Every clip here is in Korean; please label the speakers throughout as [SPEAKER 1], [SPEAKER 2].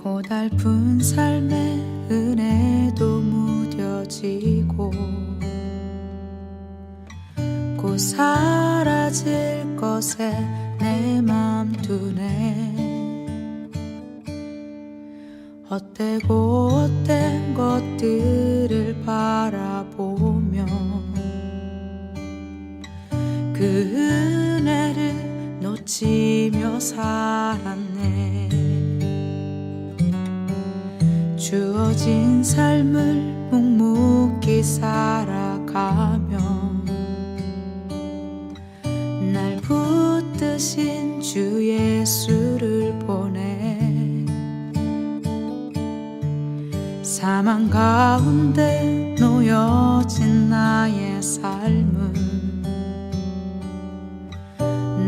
[SPEAKER 1] 고달픈 삶의 은혜도 무뎌지고 곧 사라질 것에 내 맘 두네. 헛되고 헛된 것들을 바라보며 그 은혜를 놓치며 살았네. 주어진 삶을 묵묵히 살아가며 날 붙드신 주 예수를 보내. 사망 가운데 놓여진 나의 삶은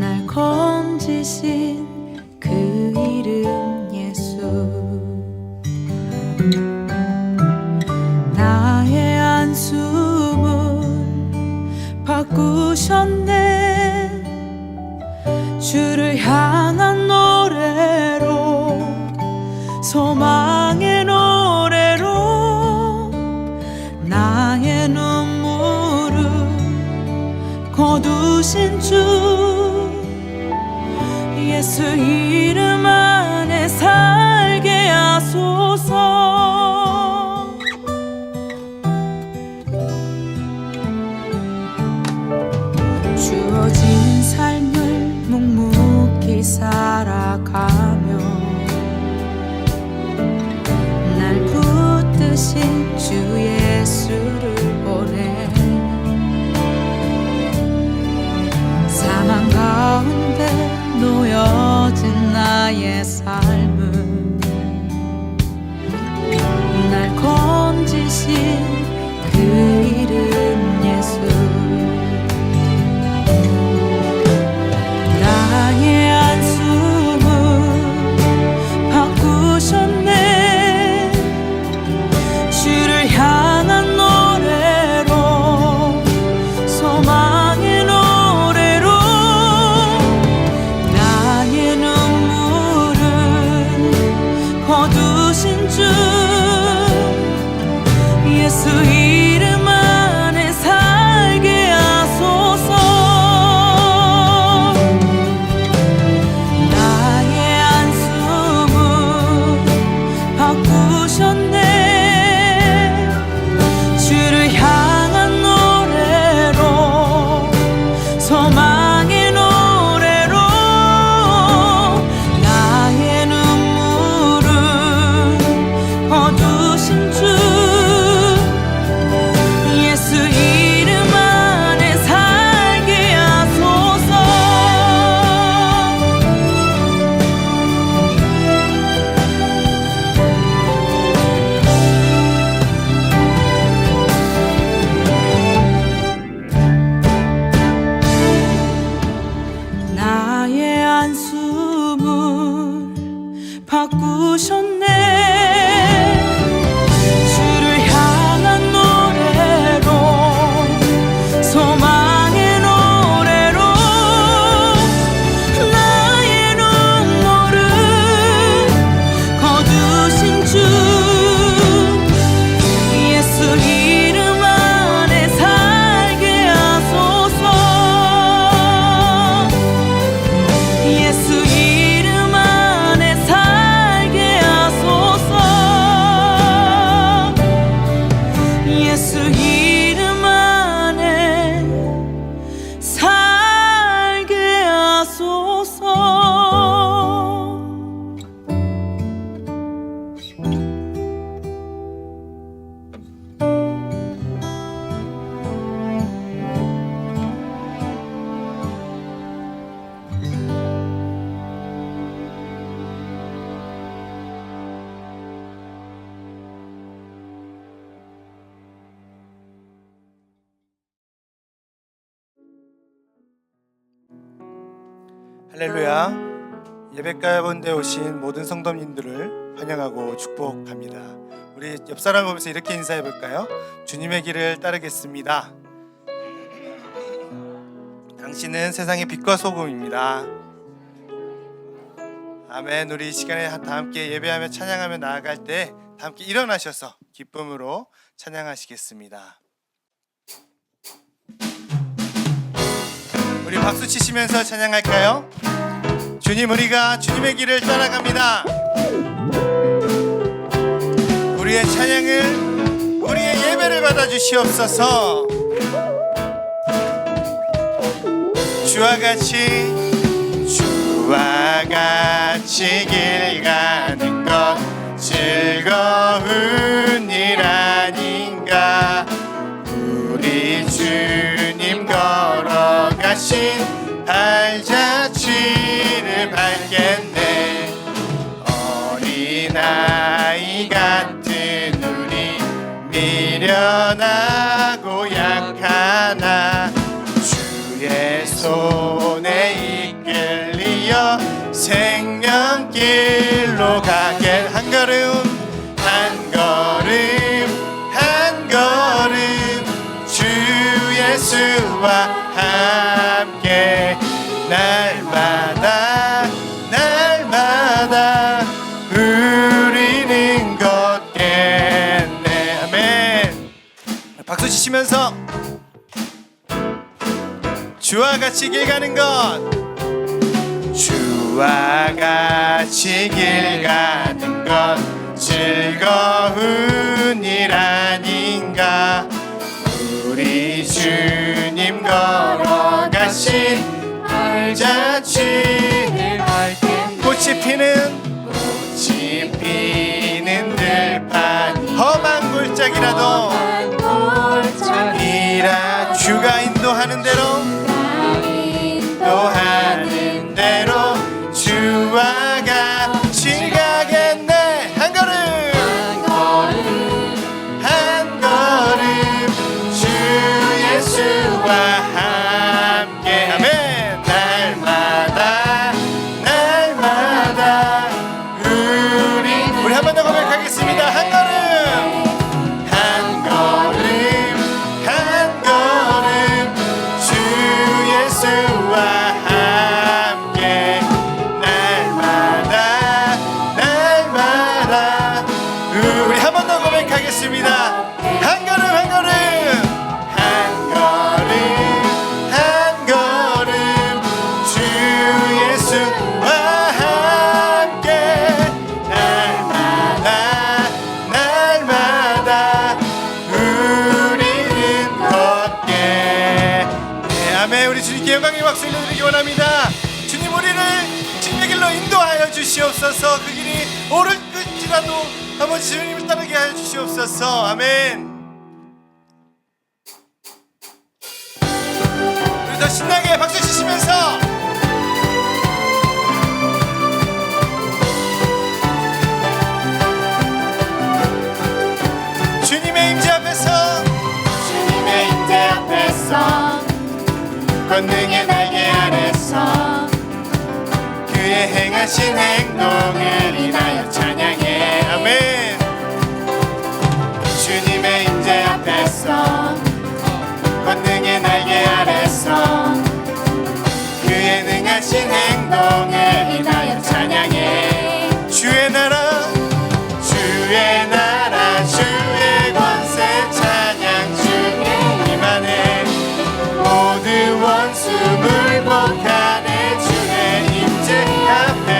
[SPEAKER 1] 날 건지신 그 이름 예수. 나의 한숨을 바꾸셨네. 주를 향한 노래로, 소망의 노래로 나의 눈물을 거두신 주 예수 이름 안에 살게 하소서. 주어진 삶을 묵묵히 살아가며 날 붙드신 주 예수를 보내. 사망 가운데 놓여진 나의 삶은 날 건지신 그 이름 예수. 나의 한숨을 바꾸셨네. 주를 향한 노래로, 소망의 노래로 나의 눈물을 거두신 주 예수 이름 안에 살게 하소서.
[SPEAKER 2] 할렐루야. 예배 가운데 오신 모든 성도님들을 환영하고 축복합니다. 우리 옆 사람 보면서 이렇게 인사해 볼까요? 주님의 길을 따르겠습니다. 당신은 세상의 빛과 소금입니다. 아멘. 우리 이 시간에 다 함께 예배하며 찬양하며 나아갈 때 다 함께 일어나셔서 기쁨으로 찬양하시겠습니다. 우리 박수 치시면서 찬양할까요? 주님, 우리가 주님의 길을 따라갑니다. 우리의 찬양을, 우리의 예배를 받아 주시옵소서. 주와 같이 길 가는 것 즐거운 일 아닌가. 우리 주님 걸어가신 발자취를 밟겠네. 어린아이 같은 우리 미련하고 약하나 주의 손에 이끌리어 생명길로 가게. 한 걸음 한 걸음 한 걸음 주 예수와 함께 날마다 날마다 우리는 걷겠네. 아멘. 박수 치시면서 주와 같이 길 가는 것, 주와 같이 길 가는 것 즐거운 일 아닌가. 우리 주님 걸어가신 발자취를 밟겠네. 꽃이 피는 들판 험한 골짜기라도 주가 인도하는 대로 인도하는 대로 주와 같이 가겠네. 한 걸음 한 걸음 주 예수와 함께. 아멘. 날마다 날마다 우리 한 번 더 고백하겠습니다. 한 걸음 한 걸음 한 걸음 주 예수와 함께 날마다 날마다. 우리 한 번 더 고백하겠습니다. 한 걸음 한 걸음 한 걸음 한 걸음 주 예수와 함께 날마다 날마다 우리는 걷게. 네, 아멘. 우리 주님께 영광의 박수 올려드리기 원합니다. 주님, 우리를 진의 길로 인도하여 주시옵소서. 그 길이 오를 끝이라도 한번 주님을 따르게 하여 주시옵소서. 아멘. 우리 더 신나게 박수 치시면서 주님의 임재 앞에서 권능의 날개 아래서 그의 행하신 행동을 인하여 찬양해. 아멘. 주님의 임재 앞에서 권능의 날개 아래서 그의 능하신 행동을 인하여 찬양해. 주의 나라 주의 나라 주의 권세 찬양 주의 임하네. 모든 원수 물복하네. 주의 임재 앞에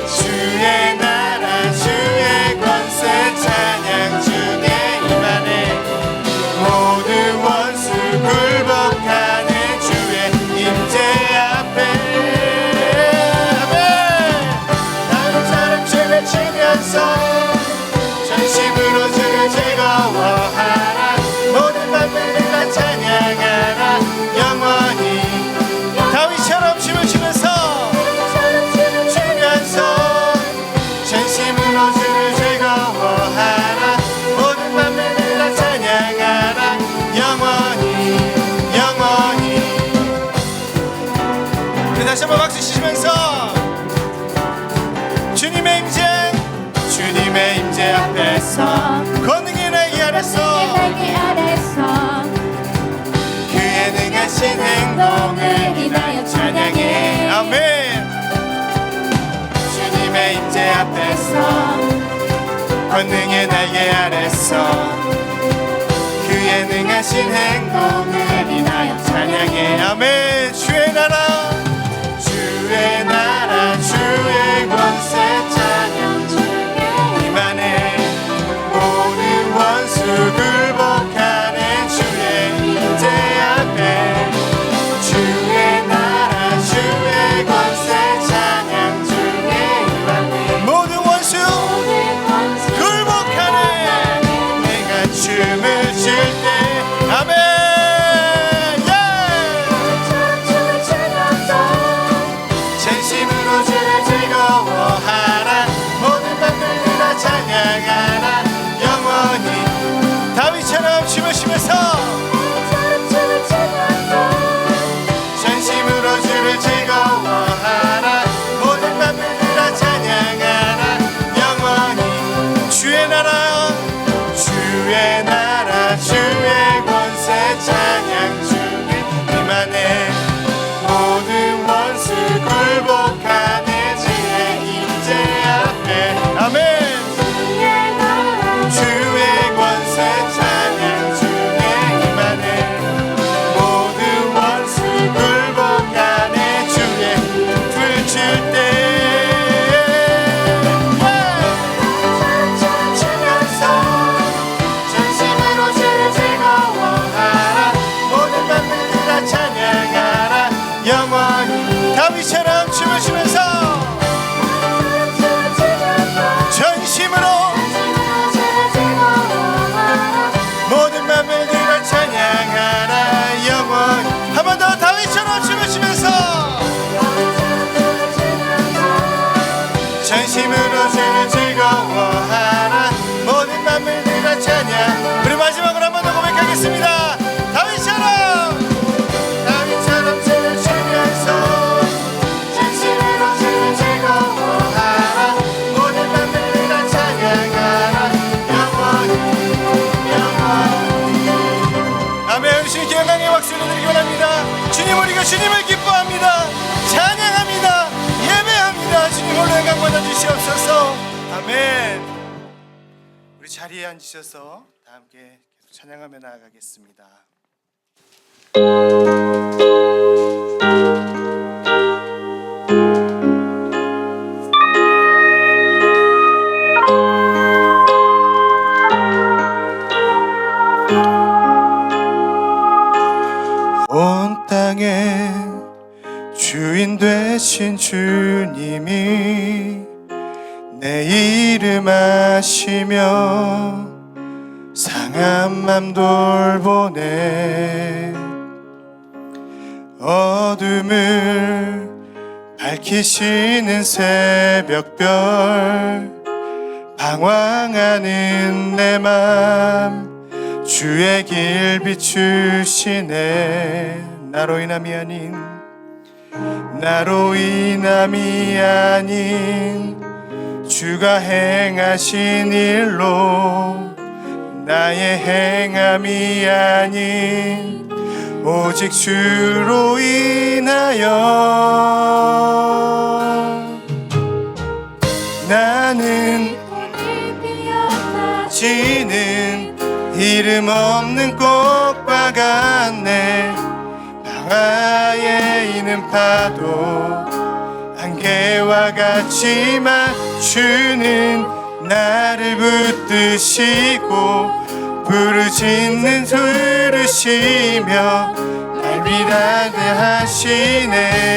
[SPEAKER 2] 주의 나라 주의 권세 찬양 주의 임하네. 모든 원수 굴복하네. 주의 임재 앞에 임재 앞에서 권능의 날개 아래서 그의 능하신 행동을 인하여 찬양해. 아멘. 주의 나라 주의 나라 주의 권세 찬양 임하네. 모든 원수 굴복하네. 주의 임재 앞에 주의 나라 주의 권세 찬양 주의 임하네. 모든 원수 굴복하네. 내가 춤을 출 때 아멘. 진심으로 주를 즐거워하라. 모든 밤들 다 찬양하라. 영원히 다윗처럼 춤을 추면서 전심으로 주를 즐거워하라. 모든 밤들 다 찬양하라. 영원히 주의 나라 주의 나라 주의 권세 찬양 주의 임하네. 모든 원수 굴복하네. 주의 임재 앞에 아멘. 주의 권세 찬양 주의 임하네. 모든 원수 굴복하네. 주의 불 줄 때 주면서 전심으로 주를 즐거워하라. 모든 밤들 다 찬양하라. 영원히 다윗처럼 춤을 추면서 전심으로 모든 맘을 들어 찬양하라. 영원히 한 번 더 다윗처럼 춤을 추면서 전심으로 주를 즐거워하라. 모든 맘을 들어 찬양. 우리 마지막으로 한 번 더 고백하겠습니다. 다윗처럼 주를 추면서 진심으로 주를 즐거워하라. 모든 맘을 들어 찬양하라. 영원히 아멘. 우리 주님께 영광의 박수를 드리기 원합니다. 주님, 우리가 주님을 기뻐합니다. 찬양합니다. 예배합니다. 주님 홀로 영광 받아 주시옵소서. 아멘. 우리 자리에 앉으셔서 다 함께 계속 찬양하며 나아가겠습니다. 온 땅의 주인 되신 주님이 내 이름 아시며 상한 맘 돌보네. 어둠을 밝히시는 새벽별 방황하는 내 맘 주의 길 비추시네. 나로 인함이 아닌 주가 행하신 일로 나의 행함이 아닌 오직 주로 인하여 나는 지는 이름 없는 꽃과 같네. 방아에 있는 파도 안개와 같지만 주는 나를 붙드시고 부르짖는 부르시며 날 위하게 하시네.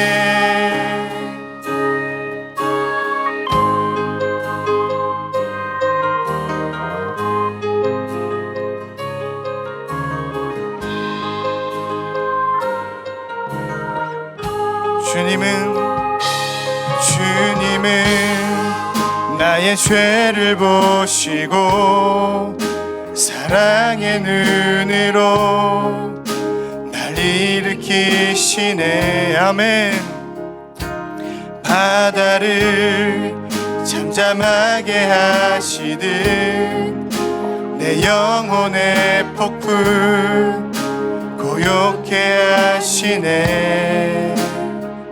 [SPEAKER 2] 주님은 나의 죄를 보시고 사랑의 눈으로 날 일으키시네. 아멘. 바다를 잠잠하게 하시듯 내 영혼의 폭풍 고요케 하시네.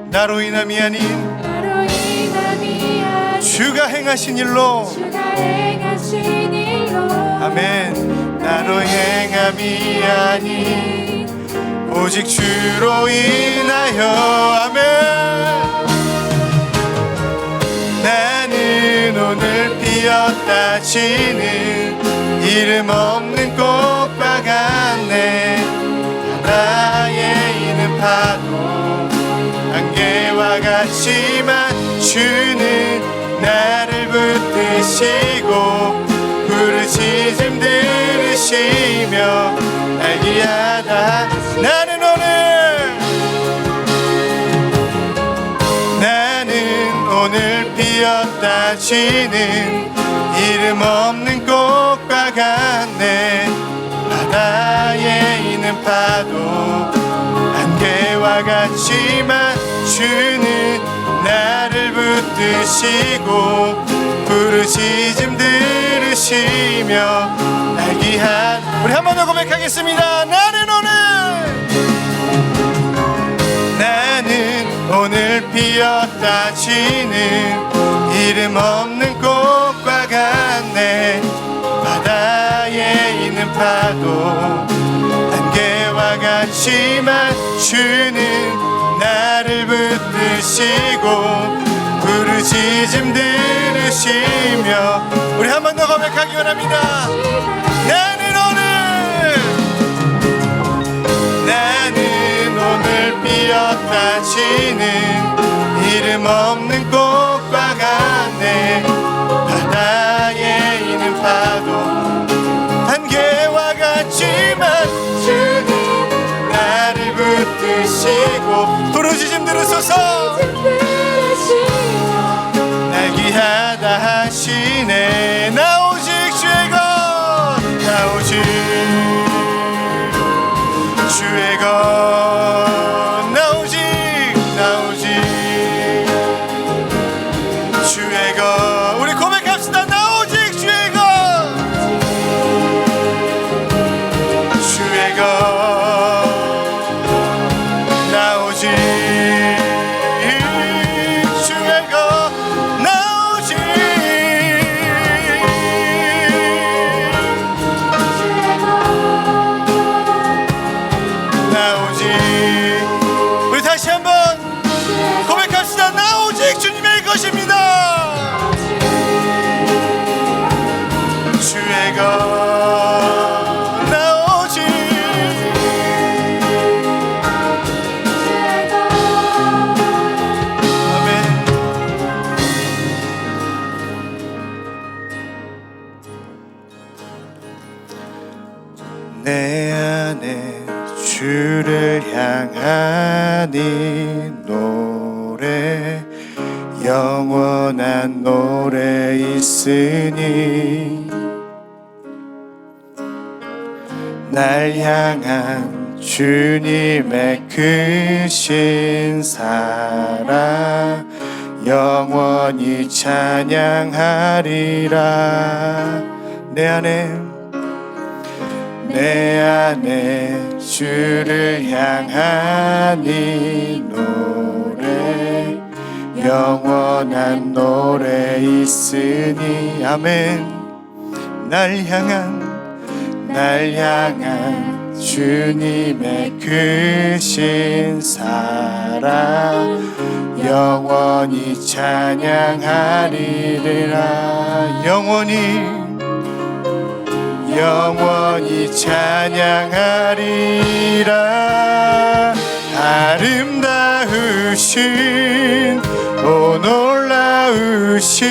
[SPEAKER 2] 나로 인함이 아닌 주가 행하신 일로
[SPEAKER 3] 주가 행하신 일로
[SPEAKER 2] 아멘. 나로 행함이 아닌 오직 주로 인하여 아멘. 나는 오늘 피었다 지는 이름 없는 꽃과 같네. 바다에 있는 파도 안개와 같지만 주는 나를 붙드시고 부르짖음 들으시며 날기하다. 나는 오늘 피었다 지는 이름 없는 꽃과 같네. 바다에 있는 파도 안개와 같지만 주는 나를 붙드시고 부르짖음 들으시며 날기한. 우리 한 번 더 고백하겠습니다. 나는 오늘 피었다 지는 이름 없는 꽃과 같네. 바다에 있는 파도 안개와 같지만 주는 나를 붙드시고 부르짖음 들으시며. 우리 한 번 더 고백하기 원합니다. 나는 오늘 피었다 지는 이름 없는 꽃과 같네. 바다에 있는 파도 안개와 같지만 주는 나를 붙드시고 부르짖음 들으소서 날기하다 하시네. 나 오직 주의 것, 나 오직 주의 것, 나 오직 주의 것. 우리 고백합시다. 나 오직 주의 것, 주의 것, 나 오직 주의 것, 나 오직 우리 다시 한번 고백합시다. 나 오직 주님의 것입니다. 주의 것, 나 오직 아멘. 내 안에 주를 향한 이 노래 영원한 노래 있으니 날 향한 주님의 크신 사랑 영원히 찬양하리라. 내 안에 주를 향한 이 노래 영원한 노래 있으니 아멘. 날 향한 주님의 크신 사랑 영원히 찬양하리라. 영원히 찬양하리라. 아름다우신 오 놀라우신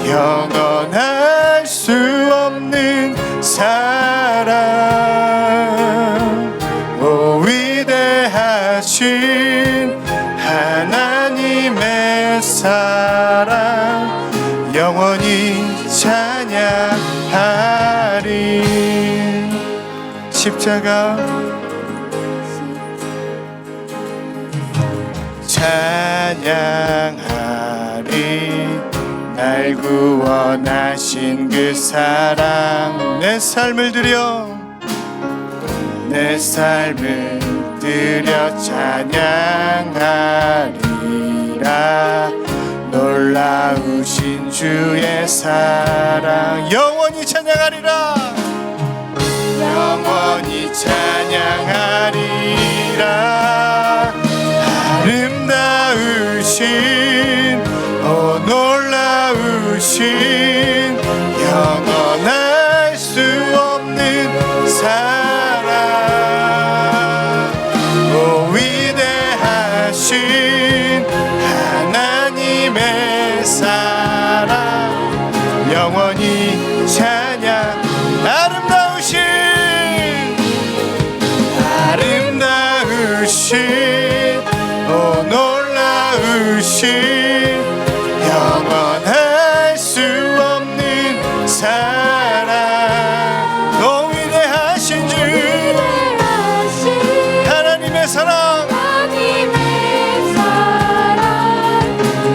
[SPEAKER 2] 영원할 수 없는 사랑 오 위대하신 하나님의 사랑 영원히 찬양하리. 십자가 찬양하리. 날 구원하신 그 사랑 내 삶을 드려 찬양하리라. 놀라우신 주의 사랑 영원히 찬양하리라. 영원히 찬양하리라. 아름다우신 놀라우신 영원할 수 없는 사랑 위대하신 하나님의 사랑 영원히 찬양. 아름다우신 놀라우신 영원할 수 없는 사랑 위대하신 주 하나님의 사랑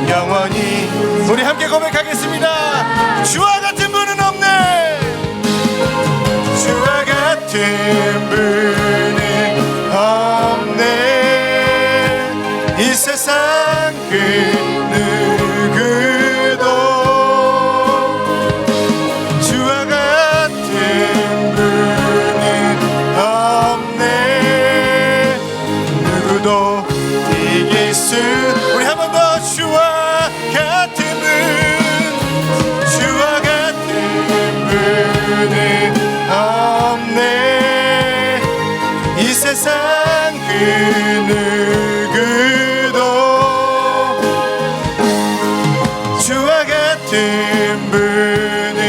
[SPEAKER 2] 영원히. 우리 함께 고백하겠습니다. 주와 같은 분은 없네. 주와 같은 분은 없네. 이 세상 그 누구도 주와 같은 분은 없네. 누구도 이길 수. 우리 한 번 더. 주와 같은 분 주와 같은 분은 없네. 이 세상 그 누구도 주와 같은 분은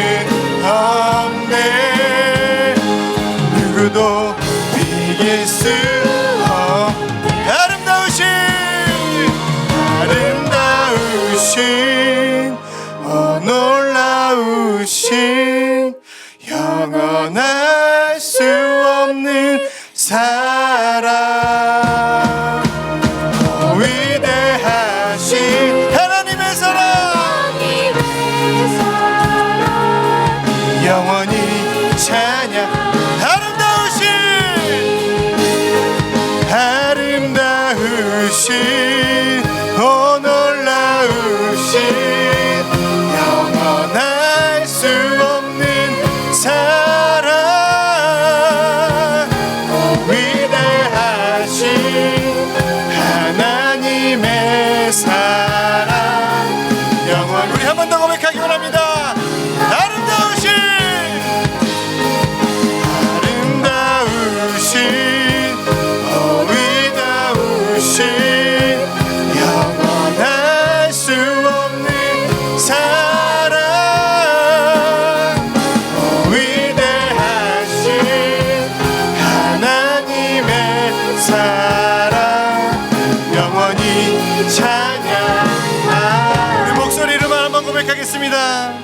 [SPEAKER 2] 없네. 누구도 이길 수 없네. 아름다우신 놀라우신 영원할 수 없는 사랑 위대하신 하나님의 사랑 영원히 찬양. 아름다우신 놀라우신 영원할 수 없는 사랑 위대하신 하나님의 사랑 영원. 우리 한 번 더 고백하기 원합니다. 아름다우신 위대하신 영원할 수 없는 사랑 위대하신 하나님의 사랑 영원히 찬양. 우리 목소리로만 한번 고백하겠습니다.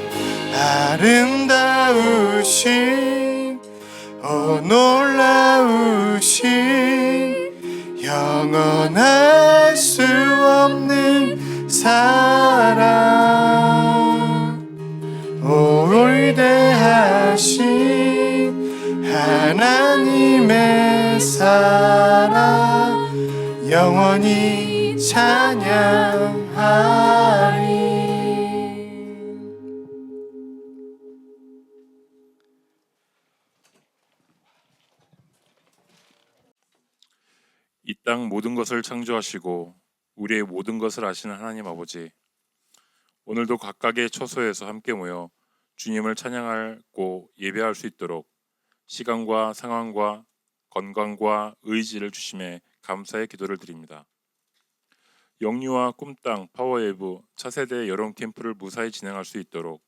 [SPEAKER 2] 아름다우신 놀라우신 영원할 수 없는 사랑 위대하신 하나님의 사랑 영원히 찬양하리.
[SPEAKER 4] 이 땅 모든 것을 창조하시고 우리의 모든 것을 아시는 하나님 아버지, 오늘도 각각의 처소에서 함께 모여 주님을 찬양하고 예배할 수 있도록 시간과 상황과 건강과 의지를 주심에 감사의 기도를 드립니다. 영유아 꿈땅 파워웨이브 차세대 여론 캠프를 무사히 진행할 수 있도록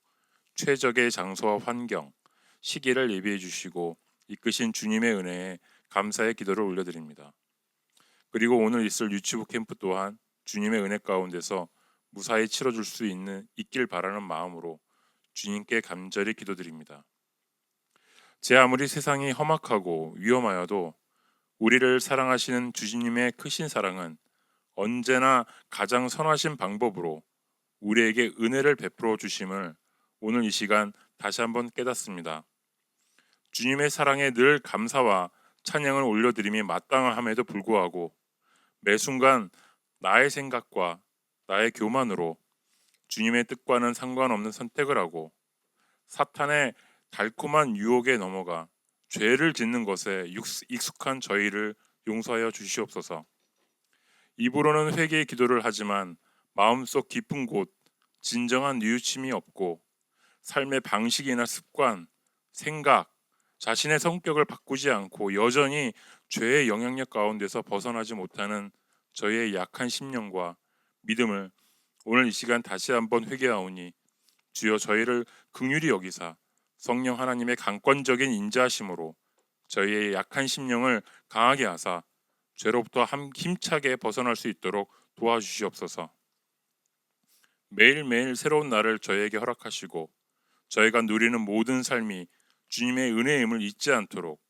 [SPEAKER 4] 최적의 장소와 환경, 시기를 예비해 주시고 이끄신 주님의 은혜에 감사의 기도를 올려드립니다. 그리고 오늘 있을 유치부 캠프 또한 주님의 은혜 가운데서 무사히 치러줄 수 있길 바라는 마음으로 주님께 간절히 기도드립니다. 제 아무리 세상이 험악하고 위험하여도 우리를 사랑하시는 주님의 크신 사랑은 언제나 가장 선하신 방법으로 우리에게 은혜를 베풀어 주심을 오늘 이 시간 다시 한번 깨닫습니다. 주님의 사랑에 늘 감사와 찬양을 올려드림이 마땅함에도 불구하고 매 순간 나의 생각과 나의 교만으로 주님의 뜻과는 상관없는 선택을 하고 사탄의 달콤한 유혹에 넘어가 죄를 짓는 것에 익숙한 저희를 용서하여 주시옵소서. 입으로는 회개의 기도를 하지만 마음속 깊은 곳 진정한 뉘우침이 없고 삶의 방식이나 습관, 생각, 자신의 성격을 바꾸지 않고 여전히 죄의 영향력 가운데서 벗어나지 못하는 저희의 약한 심령과 믿음을 오늘 이 시간 다시 한번 회개하오니 주여 저희를 긍휼히 여기사 성령 하나님의 강권적인 인자하심으로 저희의 약한 심령을 강하게 하사 죄로부터 힘차게 벗어날 수 있도록 도와주시옵소서. 매일매일 새로운 날을 저희에게 허락하시고 저희가 누리는 모든 삶이 주님의 은혜임을 잊지 않도록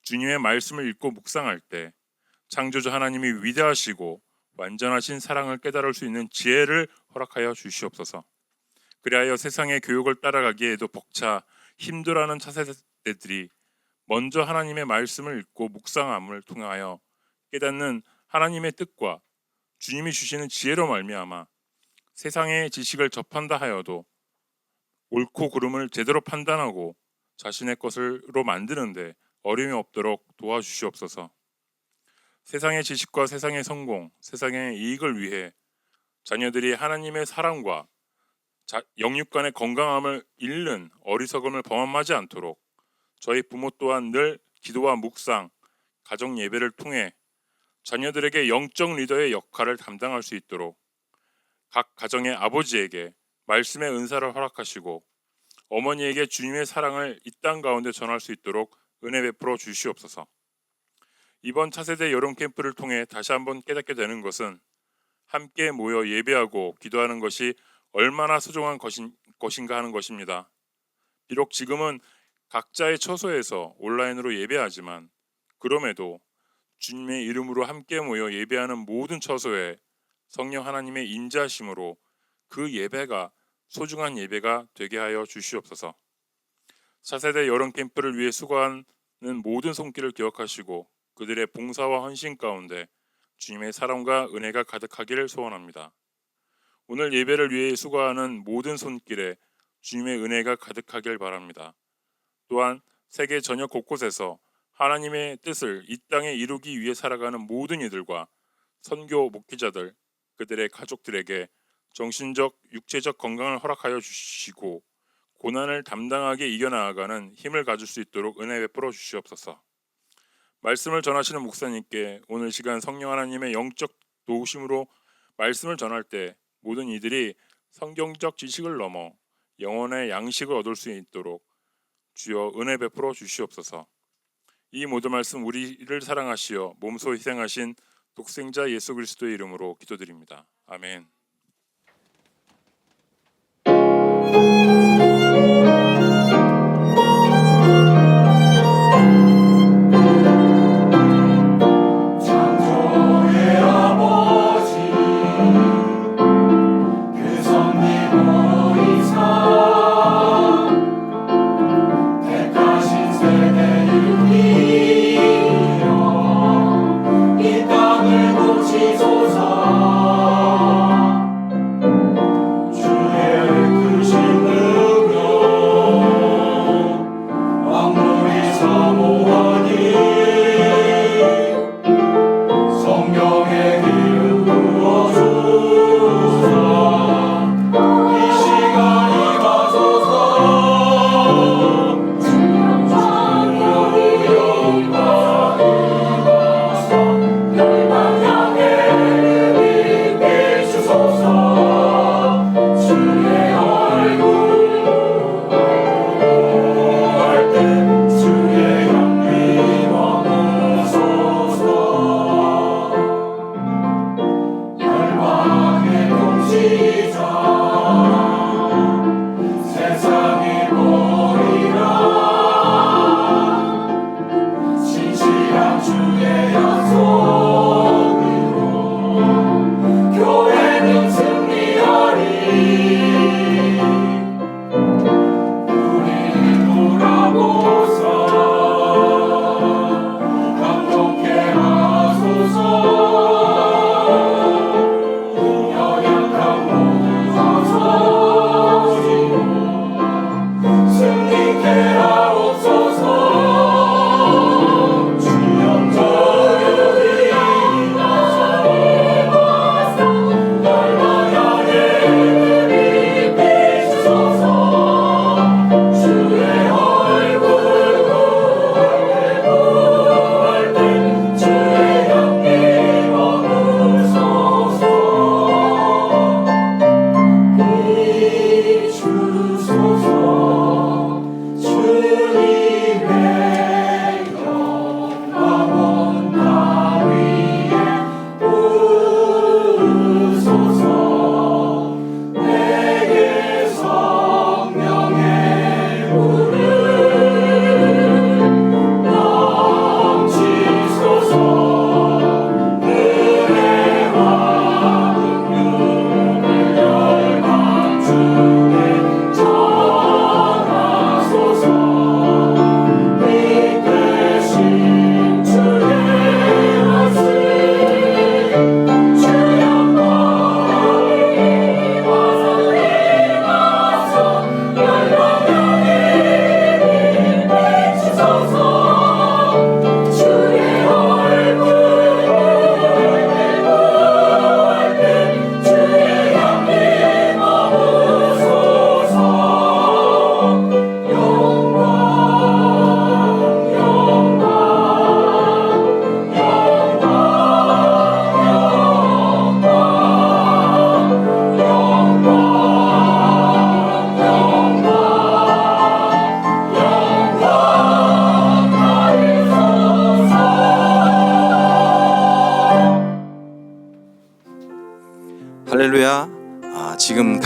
[SPEAKER 4] 주님의 말씀을 읽고 묵상할 때 창조주 하나님이 위대하시고 완전하신 사랑을 깨달을 수 있는 지혜를 허락하여 주시옵소서. 그리하여 세상의 교육을 따라가기에도 벅차 힘들어하는 차세대들이 먼저 하나님의 말씀을 읽고 묵상함을 통하여 깨닫는 하나님의 뜻과 주님이 주시는 지혜로 말미암아 세상의 지식을 접한다 하여도 옳고 그름을 제대로 판단하고 자신의 것으로 만드는데 어려움이 없도록 도와주시옵소서. 세상의 지식과 세상의 성공, 세상의 이익을 위해 자녀들이 하나님의 사랑과 영육 간의 건강함을 잃는 어리석음을 범함하지 않도록 저희 부모 또한 늘 기도와 묵상, 가정 예배를 통해 자녀들에게 영적 리더의 역할을 담당할 수 있도록 각 가정의 아버지에게 말씀의 은사를 허락하시고 어머니에게 주님의 사랑을 이 땅 가운데 전할 수 있도록 은혜 베풀어 주시옵소서. 이번 차세대 여름 캠프를 통해 다시 한번 깨닫게 되는 것은 함께 모여 예배하고 기도하는 것이 얼마나 소중한 것인가 하는 것입니다. 비록 지금은 각자의 처소에서 온라인으로 예배하지만 그럼에도 주님의 이름으로 함께 모여 예배하는 모든 처소에 성령 하나님의 인자하심으로 그 예배가 소중한 예배가 되게 하여 주시옵소서. 차세대 여름 캠프를 위해 수고하는 모든 손길을 기억하시고 그들의 봉사와 헌신 가운데 주님의 사랑과 은혜가 가득하기를 소원합니다. 오늘 예배를 위해 수고하는 모든 손길에 주님의 은혜가 가득하길 바랍니다. 또한 세계 전역 곳곳에서 하나님의 뜻을 이 땅에 이루기 위해 살아가는 모든 이들과 선교 목회자들, 그들의 가족들에게 정신적, 육체적 건강을 허락하여 주시고 고난을 담당하게 이겨나가는 힘을 가질 수 있도록 은혜 베풀어 주시옵소서. 말씀을 전하시는 목사님께 오늘 시간 성령 하나님의 영적 도우심으로 말씀을 전할 때 모든 이들이 성경적 지식을 넘어 영혼의 양식을 얻을 수 있도록 주여 은혜 베풀어 주시옵소서. 이 모든 말씀 우리를 사랑하시어 몸소 희생하신 독생자 예수 그리스도의 이름으로 기도드립니다. 아멘.
[SPEAKER 5] 이 땅을 고치소서.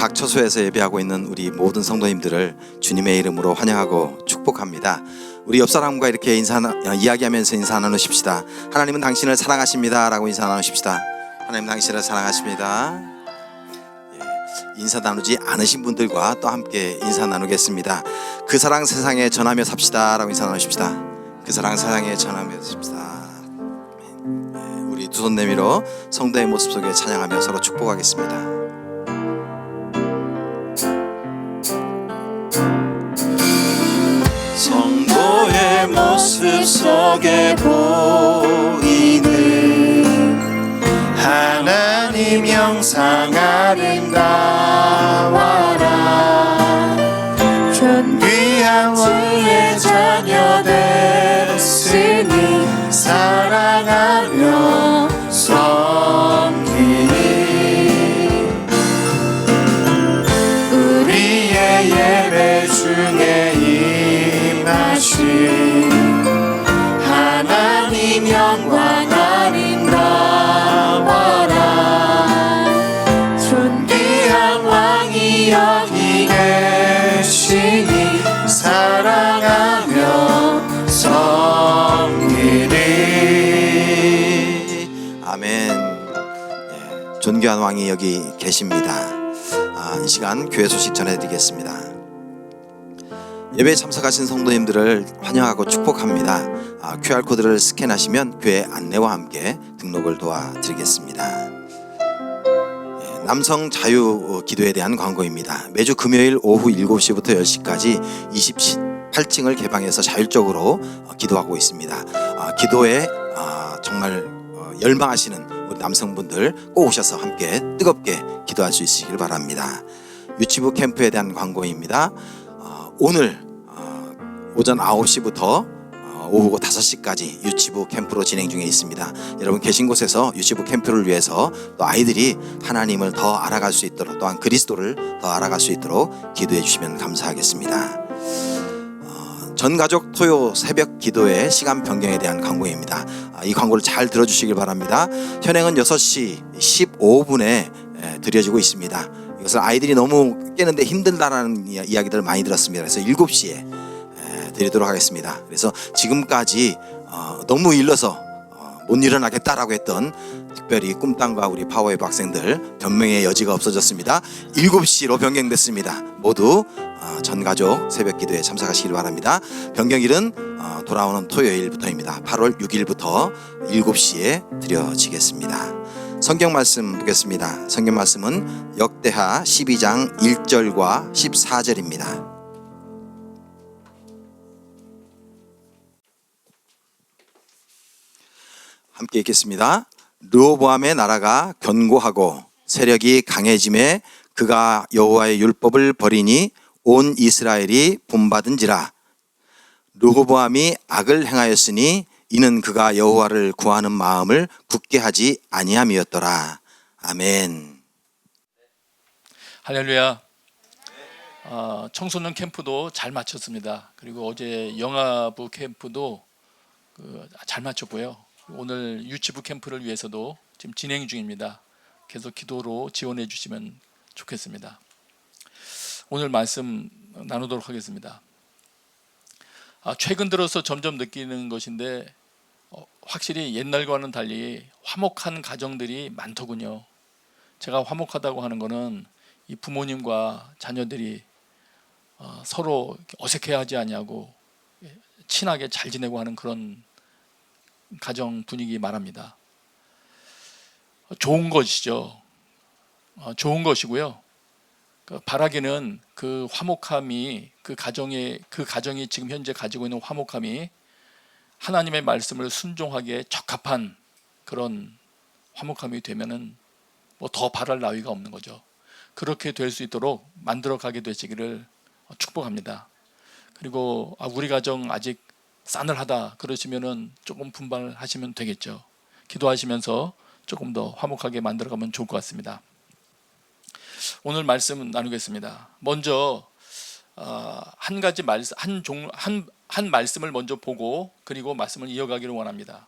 [SPEAKER 5] 각 처소에서 예배하고 있는 우리 모든 성도님들을 주님의 이름으로 환영하고 축복합니다. 우리 옆 사람과 이렇게 이야기하면서 인사 나누십시다. 하나님은 당신을 사랑하십니다 라고 인사 나누십시다. 하나님 당신을 사랑하십니다. 인사 나누지 않으신 분들과 또 함께 인사 나누겠습니다. 그 사랑 세상에 전하며 삽시다 라고 인사 나누십시다. 그 사랑 세상에 전하며 삽시다. 우리 두 손 내밀어 성도의 모습 속에 찬양하며 서로 축복하겠습니다. 성도의 모습 속에 보이는 하나님 형상 아름다워라. 존귀한 주의 자녀 됐으니 사랑하며 섬기니 우리의 예배 중에 임하신 하나님 영광 아름다워라. 존귀한 왕이 여기 계시니 사랑하며 섬기니. 아멘. 존귀한 왕이 여기 계십니다. 이 시간 교회 소식 전해드리겠습니다. 예배에 참석하신 성도님들을 환영하고 축복합니다. QR코드를 스캔하시면 교회 안내와 함께 등록을 도와드리겠습니다. 남성 자유 기도에 대한 광고입니다. 매주 금요일 오후 7시부터 10시까지 28층을 개방해서 자율적으로 기도하고 있습니다. 기도에 정말 열망하시는 우리 남성분들 꼭 오셔서 함께 뜨겁게 기도할 수 있으시길 바랍니다. 유치부 캠프에 대한 광고입니다. 오늘 오전 9시부터 오후 5시까지 유치부 캠프로 진행 중에 있습니다. 여러분 계신 곳에서 유치부 캠프를 위해서 또 아이들이 하나님을 더 알아갈 수 있도록, 또한 그리스도를 더 알아갈 수 있도록 기도해 주시면 감사하겠습니다. 전가족 토요 새벽 기도의 시간 변경에 대한 광고입니다. 이 광고를 잘 들어주시길 바랍니다. 현행은 6시 15분에 드려지고 있습니다. 이것을 아이들이 너무 깨는데 힘들다라는 이야기들을 많이 들었습니다. 그래서 7시에 드리도록 하겠습니다. 그래서 지금까지 너무 일러서 못 일어나겠다라고 했던 특별히 꿈땅과 우리 파워웨이브 학생들 변명의 여지가 없어졌습니다. 7시로 변경됐습니다. 모두 전가족 새벽 기도에 참석하시길 바랍니다. 변경일은 돌아오는 토요일부터입니다. 8월 6일부터 7시에 드려지겠습니다. 성경 말씀 보겠습니다. 성경 말씀은 역대하 12장 1절과 14절입니다. 함께 읽겠습니다. 르호보암의 나라가 견고하고 세력이 강해짐에 그가 여호와의 율법을 버리니 온 이스라엘이 본받은지라. 르호보암이 악을 행하였으니 이는 그가 여호와를 구하는 마음을 굳게 하지 아니함이었더라. 아멘.
[SPEAKER 6] 할렐루야. 청소년 캠프도 잘 마쳤습니다. 그리고 어제 영아부 캠프도 잘 마쳤고요. 오늘 유치부 캠프를 위해서도 지금 진행 중입니다. 계속 기도로 지원해 주시면 좋겠습니다. 오늘 말씀 나누도록 하겠습니다. 최근 들어서 점점 느끼는 것인데 확실히 옛날과는 달리 화목한 가정들이 많더군요. 제가 화목하다고 하는 것은 이 부모님과 자녀들이 서로 어색해하지 아니하고 친하게 잘 지내고 하는 그런 가정 분위기 말합니다. 좋은 것이죠. 좋은 것이고요. 바라기는 그 화목함이 그 가정이 지금 현재 가지고 있는 화목함이 하나님의 말씀을 순종하기에 적합한 그런 화목함이 되면은 뭐 더 바랄 나위가 없는 거죠. 그렇게 될 수 있도록 만들어 가게 되시기를 축복합니다. 그리고 우리 가정 아직 싸늘하다 그러시면은 조금 분발하시면 되겠죠. 기도하시면서 조금 더 화목하게 만들어가면 좋을 것 같습니다. 오늘 말씀 나누겠습니다. 먼저 한 가지 한 말씀을 먼저 보고 그리고 말씀을 이어가기를 원합니다.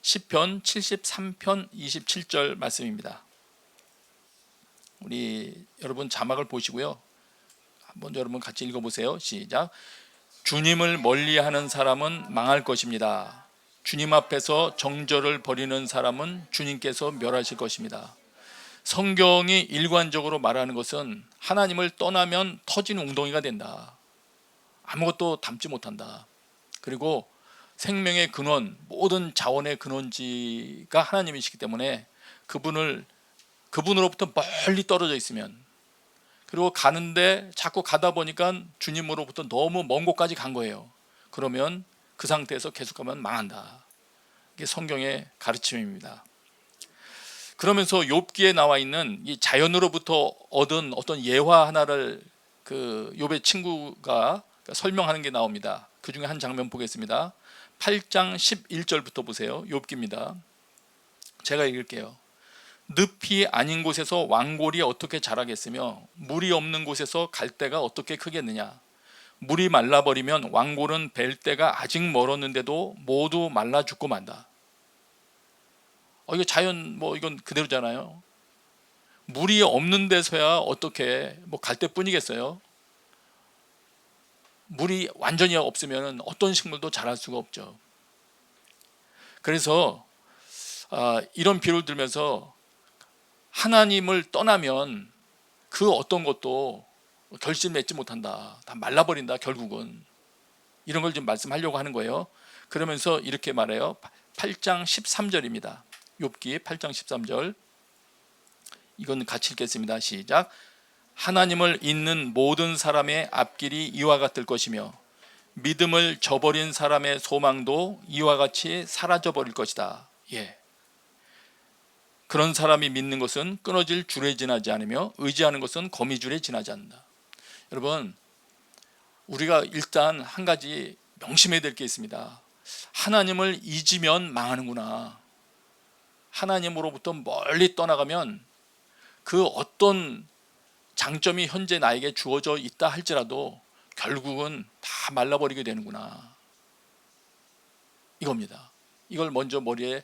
[SPEAKER 6] 시편 73편 27절 말씀입니다. 우리 여러분 자막을 보시고요. 한번 여러분 같이 읽어보세요. 시작. 주님을 멀리하는 사람은 망할 것입니다. 주님 앞에서 정절을 버리는 사람은 주님께서 멸하실 것입니다. 성경이 일관적으로 말하는 것은 하나님을 떠나면 터진 웅덩이가 된다. 아무것도 담지 못한다. 그리고 생명의 근원, 모든 자원의 근원지가 하나님이시기 때문에 그분으로부터 멀리 떨어져 있으면, 그리고 가는데 자꾸 가다 보니까 주님으로부터 너무 먼 곳까지 간 거예요. 그러면 그 상태에서 계속 가면 망한다. 이게 성경의 가르침입니다. 그러면서 욥기에 나와 있는 이 자연으로부터 얻은 어떤 예화 하나를 그 욥의 친구가 설명하는 게 나옵니다. 그 중에 한 장면 보겠습니다. 8장 11절부터 보세요. 욥기입니다. 제가 읽을게요. 늪이 아닌 곳에서 왕골이 어떻게 자라겠으며 물이 없는 곳에서 갈대가 어떻게 크겠느냐. 물이 말라버리면 왕골은 벨 때가 아직 멀었는데도 모두 말라 죽고 만다. 이거 자연 이건 그대로잖아요. 물이 없는 데서야 어떻게 갈대뿐이겠어요. 물이 완전히 없으면 어떤 식물도 자랄 수가 없죠. 그래서 이런 비유를 들면서 하나님을 떠나면 그 어떤 것도 결실 맺지 못한다. 다 말라버린다. 결국은 이런 걸 좀 말씀하려고 하는 거예요. 그러면서 이렇게 말해요. 8장 13절입니다. 욥기 8장 13절. 이건 같이 읽겠습니다. 시작. 하나님을 잊는 모든 사람의 앞길이 이와 같을 것이며 믿음을 저버린 사람의 소망도 이와 같이 사라져 버릴 것이다. 예. 그런 사람이 믿는 것은 끊어질 줄에 지나지 않으며 의지하는 것은 거미줄에 지나지 않는다. 여러분, 우리가 일단 한 가지 명심해야 될 게 있습니다. 하나님을 잊으면 망하는구나. 하나님으로부터 멀리 떠나가면 그 어떤 장점이 현재 나에게 주어져 있다 할지라도 결국은 다 말라버리게 되는구나. 이겁니다. 이걸 먼저 머리에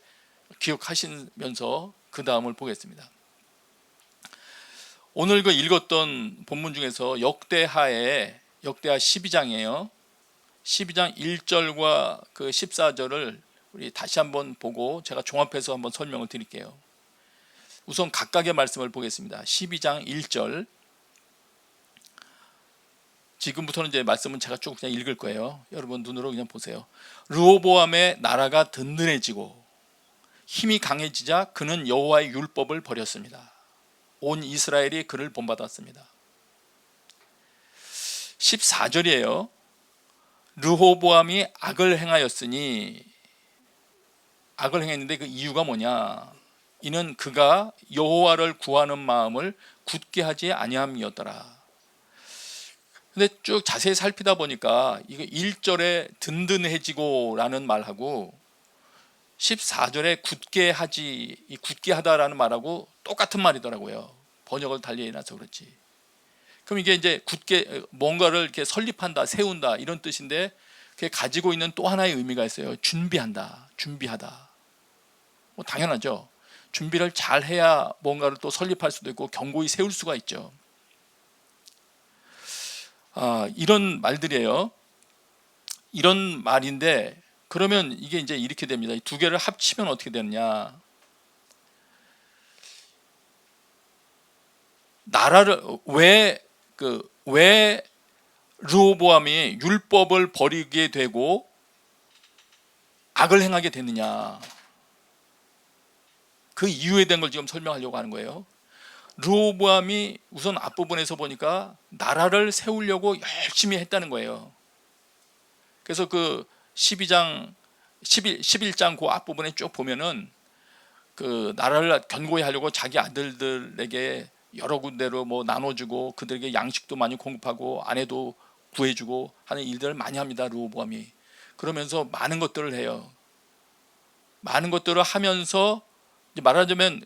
[SPEAKER 6] 기억하시면서 그 다음을 보겠습니다. 오늘 그 읽었던 본문 중에서 역대하 12장이에요. 12장 1절과 그 14절을 우리 다시 한번 보고 제가 종합해서 한번 설명을 드릴게요. 우선 각각의 말씀을 보겠습니다. 12장 1절. 지금부터는 이제 말씀은 제가 쭉 그냥 읽을 거예요. 여러분 눈으로 그냥 보세요. 르호보암의 나라가 든든해지고 힘이 강해지자 그는 여호와의 율법을 버렸습니다. 온 이스라엘이 그를 본받았습니다. 14절이에요. 르호보암이 악을 행하였으니, 악을 행했는데 그 이유가 뭐냐? 이는 그가 여호와를 구하는 마음을 굳게 하지 아니함이었더라. 근데 쭉 자세히 살피다 보니까 이거 1절에 든든해지고라는 말하고 14절에 굳게 하지, 이 굳게 하다라는 말하고 똑같은 말이더라고요. 번역을 달리 해놔서 그렇지. 그럼 이게 이제 굳게 뭔가를 이렇게 설립한다, 세운다 이런 뜻인데 그게 가지고 있는 또 하나의 의미가 있어요. 준비한다, 준비하다. 당연하죠. 준비를 잘 해야 뭔가를 또 설립할 수도 있고 견고히 세울 수가 있죠. 이런 말들이에요. 이런 말인데 그러면 이게 이제 이렇게 됩니다. 이 두 개를 합치면 어떻게 되느냐? 나라를 왜 르호보암이 율법을 버리게 되고 악을 행하게 됐느냐? 그 이유에 대한 걸 지금 설명하려고 하는 거예요. 르호보암이 우선 앞부분에서 보니까 나라를 세우려고 열심히 했다는 거예요. 그래서 그 11장 그 앞부분에 쭉 보면은 그 나라를 견고히 하려고 자기 아들들에게 여러 군데로 나눠주고 그들에게 양식도 많이 공급하고 아내도 구해주고 하는 일들을 많이 합니다. 르호보암이. 그러면서 많은 것들을 해요. 많은 것들을 하면서 말하자면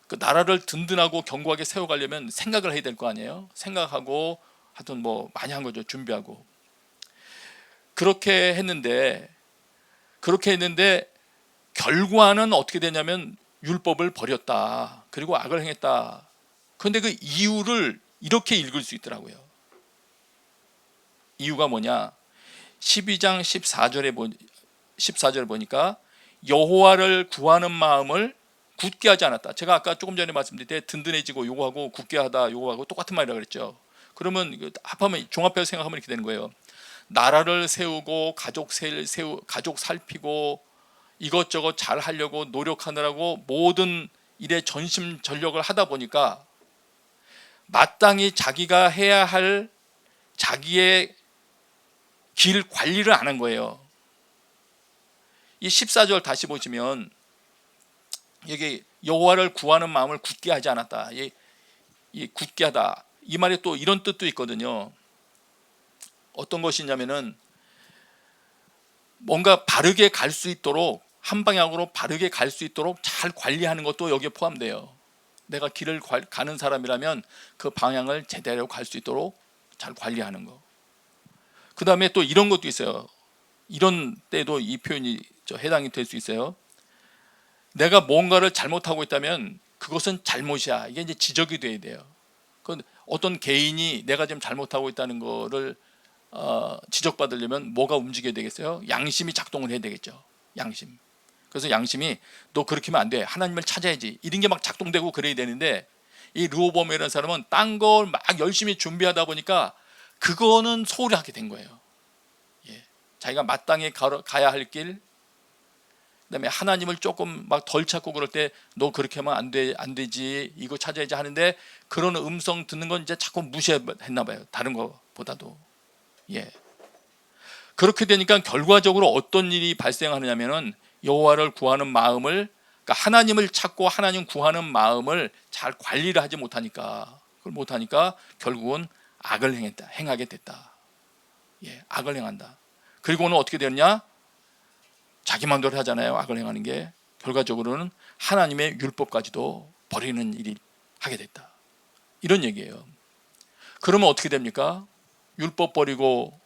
[SPEAKER 6] 그 나라를 든든하고 견고하게 세워가려면 생각을 해야 될 거 아니에요. 생각하고 하여튼 많이 한 거죠. 준비하고. 그렇게 했는데 결과는 어떻게 되냐면 율법을 버렸다. 그리고 악을 행했다. 그런데 그 이유를 이렇게 읽을 수 있더라고요. 이유가 뭐냐? 12장 14절에 보니까 여호와를 구하는 마음을 굳게 하지 않았다. 제가 아까 조금 전에 말씀드릴 때 든든해지고 요거하고 굳게 하다 요거하고 똑같은 말이라고 그랬죠. 그러면 합하면 종합해서 생각하면 이렇게 되는 거예요. 나라를 세우고 가족 살피고 이것저것 잘 하려고 노력하느라고 모든 일에 전심전력을 하다 보니까 마땅히 자기가 해야 할 자기의 길 관리를 안 한 거예요. 이 14절 다시 보시면 여기 여호와를 구하는 마음을 굳게 하지 않았다. 이 굳게 하다. 이 말에 또 이런 뜻도 있거든요. 어떤 것이냐면은 뭔가 바르게 갈 수 있도록 한 방향으로 바르게 갈 수 있도록 잘 관리하는 것도 여기에 포함돼요. 내가 길을 가는 사람이라면 그 방향을 제대로 갈 수 있도록 잘 관리하는 거. 그 다음에 또 이런 것도 있어요. 이런 때도 이 표현이 해당이 될 수 있어요. 내가 뭔가를 잘못하고 있다면 그것은 잘못이야. 이게 이제 지적이 돼야 돼요. 어떤 개인이 내가 지금 잘못하고 있다는 거를 지적받으려면 뭐가 움직여야 되겠어요? 양심이 작동을 해야 되겠죠. 양심. 그래서 양심이 너 그렇게 하면 안 돼. 하나님을 찾아야지. 이런 게 막 작동되고 그래야 되는데 이 르호보암이라는 사람은 딴 걸 막 열심히 준비하다 보니까 그거는 소홀히 하게 된 거예요. 예. 자기가 마땅히 가야 할 길, 그다음에 하나님을 조금 막 덜 찾고 그럴 때 너 그렇게 하면 안 되지. 이거 찾아야지 하는데 그런 음성 듣는 건 이제 자꾸 무시했나 봐요. 다른 거보다도. 예. 그렇게 되니까 결과적으로 어떤 일이 발생하느냐면은 여호와를 구하는 마음을, 그러니까 하나님을 찾고 하나님 구하는 마음을 잘 관리를 하지 못하니까, 그걸 못하니까 결국은 악을 행하게 됐다. 예, 악을 행한다. 그리고는 어떻게 되느냐? 자기 마음대로 하잖아요. 악을 행하는 게. 결과적으로는 하나님의 율법까지도 버리는 일이 하게 됐다. 이런 얘기예요. 그러면 어떻게 됩니까? 율법 버리고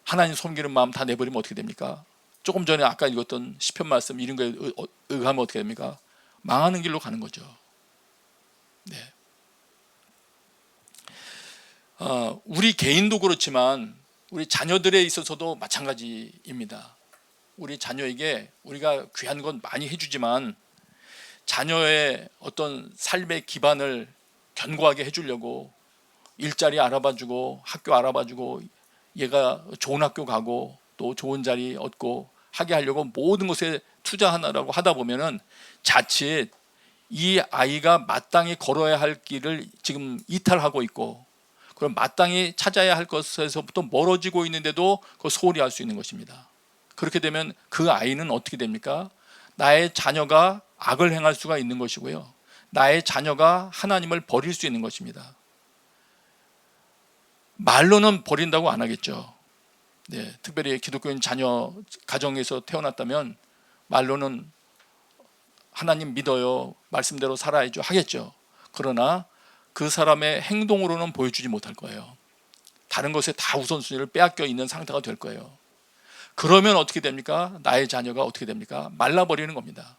[SPEAKER 6] 하나님 섬기는 마음 다 내버리면 어떻게 됩니까? 조금 전에 아까 읽었던 시편 말씀 이런 거에 의하면 어떻게 됩니까? 망하는 길로 가는 거죠. 네. 우리 개인도 그렇지만 우리 자녀들에 있어서도 마찬가지입니다. 우리 자녀에게 우리가 귀한 건 많이 해주지만 자녀의 어떤 삶의 기반을 견고하게 해주려고 일자리 알아봐주고 학교 알아봐주고 얘가 좋은 학교 가고 또 좋은 자리 얻고 하게 하려고 모든 것에 투자하느라고 하다 보면은 자칫 이 아이가 마땅히 걸어야 할 길을 지금 이탈하고 있고, 그럼 마땅히 찾아야 할 것에서부터 멀어지고 있는데도 그걸 소홀히 할 수 있는 것입니다. 그렇게 되면 그 아이는 어떻게 됩니까? 나의 자녀가 악을 행할 수가 있는 것이고요. 나의 자녀가 하나님을 버릴 수 있는 것입니다. 말로는 버린다고 안 하겠죠. 네, 특별히 기독교인 자녀 가정에서 태어났다면 말로는 하나님 믿어요, 말씀대로 살아야죠 하겠죠. 그러나 그 사람의 행동으로는 보여주지 못할 거예요. 다른 것에 다 우선순위를 빼앗겨 있는 상태가 될 거예요. 그러면 어떻게 됩니까? 나의 자녀가 어떻게 됩니까? 말라버리는 겁니다.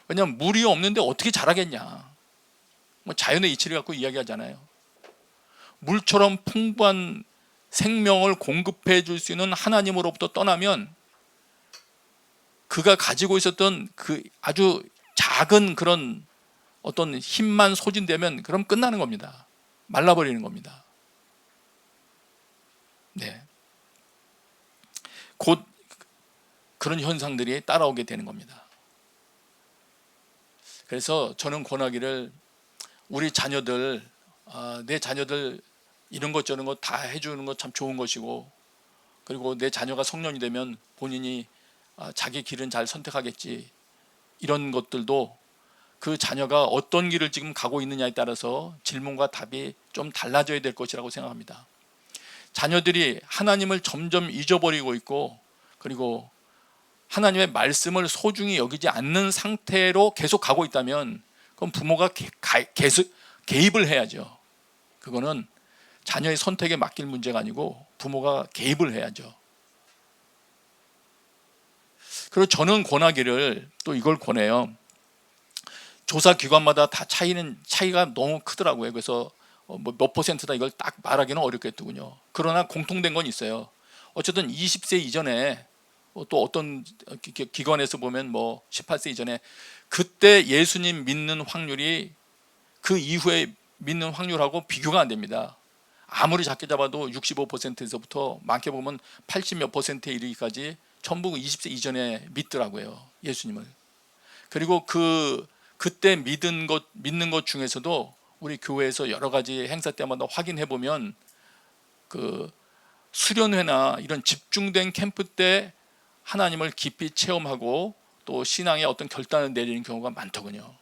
[SPEAKER 6] 왜냐하면 물이 없는데 어떻게 자라겠냐. 뭐 자연의 이치를 갖고 이야기하잖아요. 물처럼 풍부한 생명을 공급해 줄 수 있는 하나님으로부터 떠나면 그가 가지고 있었던 그 아주 작은 그런 어떤 힘만 소진되면 그럼 끝나는 겁니다. 말라버리는 겁니다. 네. 곧 그런 현상들이 따라오게 되는 겁니다. 그래서 저는 권하기를 우리 자녀들, 내 자녀들 이런 것 저런 것 다 해주는 것 참 좋은 것이고, 그리고 내 자녀가 성년이 되면 본인이 자기 길은 잘 선택하겠지, 이런 것들도 그 자녀가 어떤 길을 지금 가고 있느냐에 따라서 질문과 답이 좀 달라져야 될 것이라고 생각합니다. 자녀들이 하나님을 점점 잊어버리고 있고, 그리고 하나님의 말씀을 소중히 여기지 않는 상태로 계속 가고 있다면 그럼 부모가 계속 개입을 해야죠. 그거는 자녀의 선택에 맡길 문제가 아니고 부모가 개입을 해야죠. 그리고 저는 권하기를 또 이걸 권해요. 조사 기관마다 다 차이가 너무 크더라고요. 그래서 뭐 몇 %다 이걸 딱 말하기는 어렵겠더군요. 그러나 공통된 건 있어요. 어쨌든 20세 이전에 또 어떤 기관에서 보면 뭐 18세 이전에 그때 예수님 믿는 확률이 그 이후에 믿는 확률하고 비교가 안 됩니다. 아무리 작게 잡아도 65%에서부터 많게 보면 80몇 %에 이르기까지 전부 20세 이전에 믿더라고요, 예수님을. 그리고 그때 믿는 것 중에서도 우리 교회에서 여러 가지 행사 때마다 확인해 보면 그 수련회나 이런 집중된 캠프 때 하나님을 깊이 체험하고 또 신앙의 어떤 결단을 내리는 경우가 많더군요.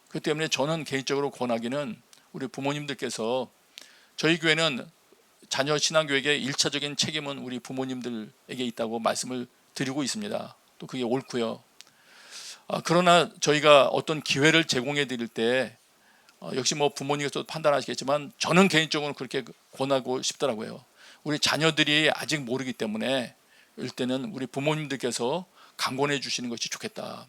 [SPEAKER 6] 그렇기 때문에 저는 개인적으로 권하기는 우리 부모님들께서, 저희 교회는 자녀 신앙교육의 1차적인 책임은 우리 부모님들에게 있다고 말씀을 드리고 있습니다. 또 그게 옳고요. 그러나 저희가 어떤 기회를 제공해 드릴 때 역시 뭐 부모님께서 판단하시겠지만 저는 개인적으로 그렇게 권하고 싶더라고요. 우리 자녀들이 아직 모르기 때문에 이럴 때는 우리 부모님들께서 강권해 주시는 것이 좋겠다.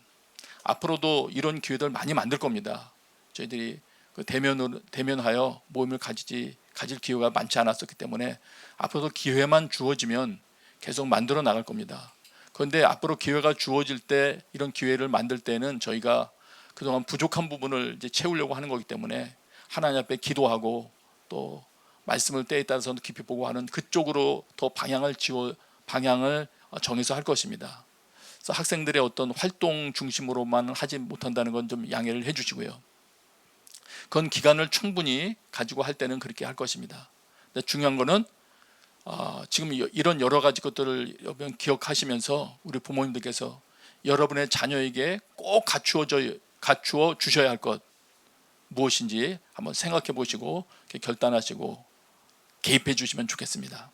[SPEAKER 6] 앞으로도 이런 기회들 많이 만들 겁니다. 저희들이 그 대면하여 모임을 가질 기회가 많지 않았었기 때문에 앞으로도 기회만 주어지면 계속 만들어 나갈 겁니다. 그런데 앞으로 기회가 주어질 때, 이런 기회를 만들 때는 저희가 그동안 부족한 부분을 이제 채우려고 하는 거기 때문에 하나님 앞에 기도하고 또 말씀을 때에 따라서는 깊이 보고 하는 그쪽으로 더 방향을 정해서 할 것입니다. 그래서 학생들의 어떤 활동 중심으로만 하지 못한다는 건 좀 양해를 해주시고요. 그건 기간을 충분히 가지고 할 때는 그렇게 할 것입니다. 근데 중요한 거는 지금 이런 여러 가지 것들을 여러분 기억하시면서 우리 부모님들께서 여러분의 자녀에게 꼭 갖추어 주셔야 할 것 무엇인지 한번 생각해 보시고 결단하시고 개입해 주시면 좋겠습니다.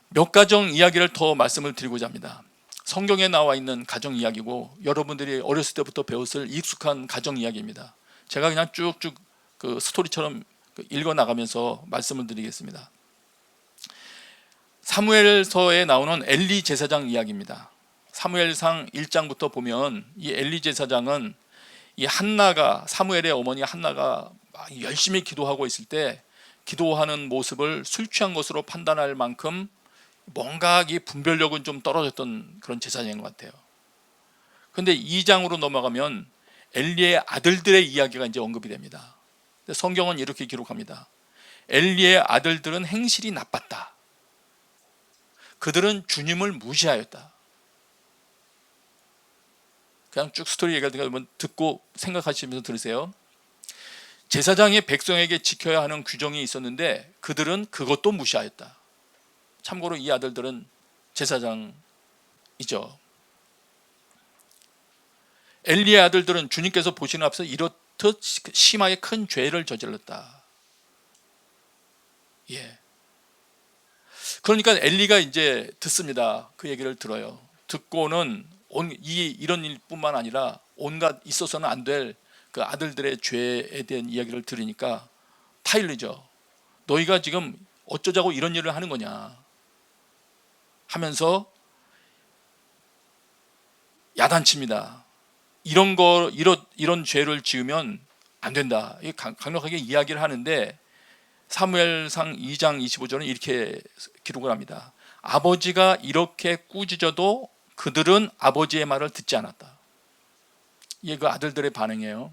[SPEAKER 6] 몇 가정 이야기를 더 말씀을 드리고자 합니다. 성경에 나와 있는 가정 이야기고 여러분들이 어렸을 때부터 배웠을 익숙한 가정 이야기입니다. 제가 그냥 쭉쭉 그 스토리처럼 읽어 나가면서 말씀을 드리겠습니다. 사무엘서에 나오는 엘리 제사장 이야기입니다. 사무엘상 1장부터 보면 이 엘리 제사장은 이 한나가, 사무엘의 어머니 한나가 열심히 기도하고 있을 때 기도하는 모습을 술 취한 것으로 판단할 만큼 뭔가 이 분별력은 좀 떨어졌던 그런 제사장인 것 같아요. 그런데 2장으로 넘어가면 엘리의 아들들의 이야기가 이제 언급이 됩니다. 성경은 이렇게 기록합니다. 엘리의 아들들은 행실이 나빴다. 그들은 주님을 무시하였다. 그냥 쭉 스토리 얘기할 때 듣고 생각하시면서 들으세요. 제사장이 백성에게 지켜야 하는 규정이 있었는데 그들은 그것도 무시하였다. 참고로 이 아들들은 제사장이죠. 엘리의 아들들은 주님께서 보시는 앞에서 이렇듯 심하게 큰 죄를 저질렀다. 예. 그러니까 엘리가 이제 듣습니다. 그 얘기를 들어요. 듣고는 이런 일뿐만 아니라 온갖 있어서는 안 될 그 아들들의 죄에 대한 이야기를 들으니까 타일르죠. 너희가 지금 어쩌자고 이런 일을 하는 거냐 하면서 야단칩니다. 이런 죄를 지으면 안 된다. 강력하게 이야기를 하는데 사무엘상 2장 25절은 이렇게 기록을 합니다. 아버지가 이렇게 꾸짖어도 그들은 아버지의 말을 듣지 않았다. 이게 그 아들들의 반응이에요.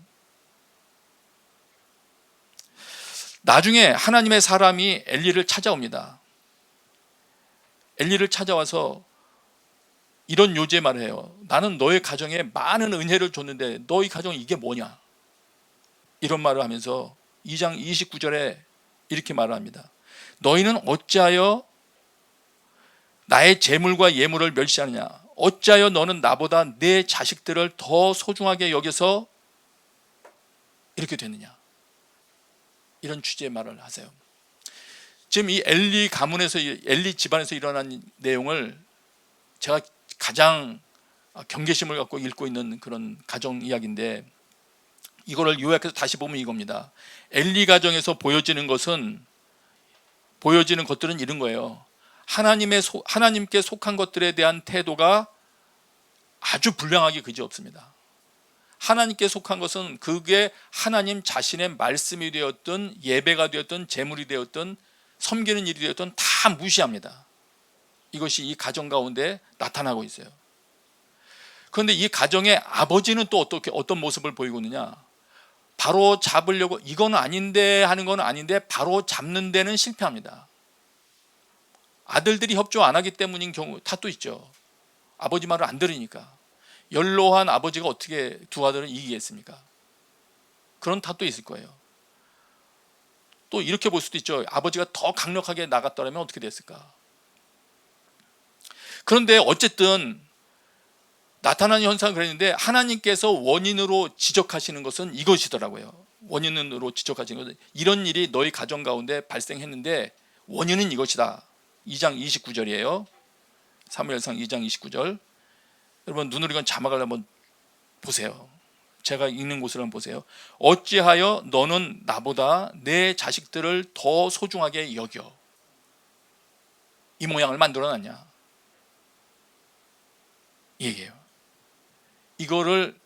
[SPEAKER 6] 나중에 하나님의 사람이 엘리를 찾아옵니다. 엘리를 찾아와서 이런 요지의 말을 해요. 나는 너의 가정에 많은 은혜를 줬는데 너희 가정은 이게 뭐냐? 이런 말을 하면서 2장 29절에 이렇게 말을 합니다. 너희는 어찌하여 나의 재물과 예물을 멸시하느냐? 어찌하여 너는 나보다 내 자식들을 더 소중하게 여겨서 이렇게 됐느냐? 이런 취지의 말을 하세요. 지금 이 엘리 가문에서, 엘리 집안에서 일어난 내용을 제가 가장 경계심을 갖고 읽고 있는 그런 가정 이야기인데, 이거를 요약해서 다시 보면 이겁니다. 엘리 가정에서 보여지는 것들은 이런 거예요. 하나님께 속한 것들에 대한 태도가 아주 불량하기 그지없습니다. 하나님께 속한 것은 그게 하나님 자신의 말씀이 되었든 예배가 되었든 제물이 되었든 섬기는 일이 되었든 다 무시합니다. 이것이 이 가정 가운데 나타나고 있어요. 그런데 이 가정의 아버지는 또 어떤 모습을 보이고 있느냐? 바로 잡으려고 이건 아닌데 하는 건 아닌데 바로 잡는 데는 실패합니다. 아들들이 협조 안 하기 때문인 경우 탓도 있죠. 아버지 말을 안 들으니까. 연로한 아버지가 어떻게 두 아들을 이기겠습니까? 그런 탓도 있을 거예요. 또 이렇게 볼 수도 있죠. 아버지가 더 강력하게 나갔더라면 어떻게 됐을까? 그런데 어쨌든 나타나는 현상은 그랬는데 하나님께서 원인으로 지적하시는 것은 이것이더라고요. 원인으로 지적하시는 것은 이런 일이 너희 가정 가운데 발생했는데 원인은 이것이다. 2장 29절이에요. 사무엘상 2장 29절. 여러분 눈으로 이건 자막을 한번 보세요. 제가 읽는 곳을 한번 보세요. 어찌하여 너는 나보다 내 자식들을 더 소중하게 여겨 이 모양을 만들어놨냐 이 얘기예요. 이거를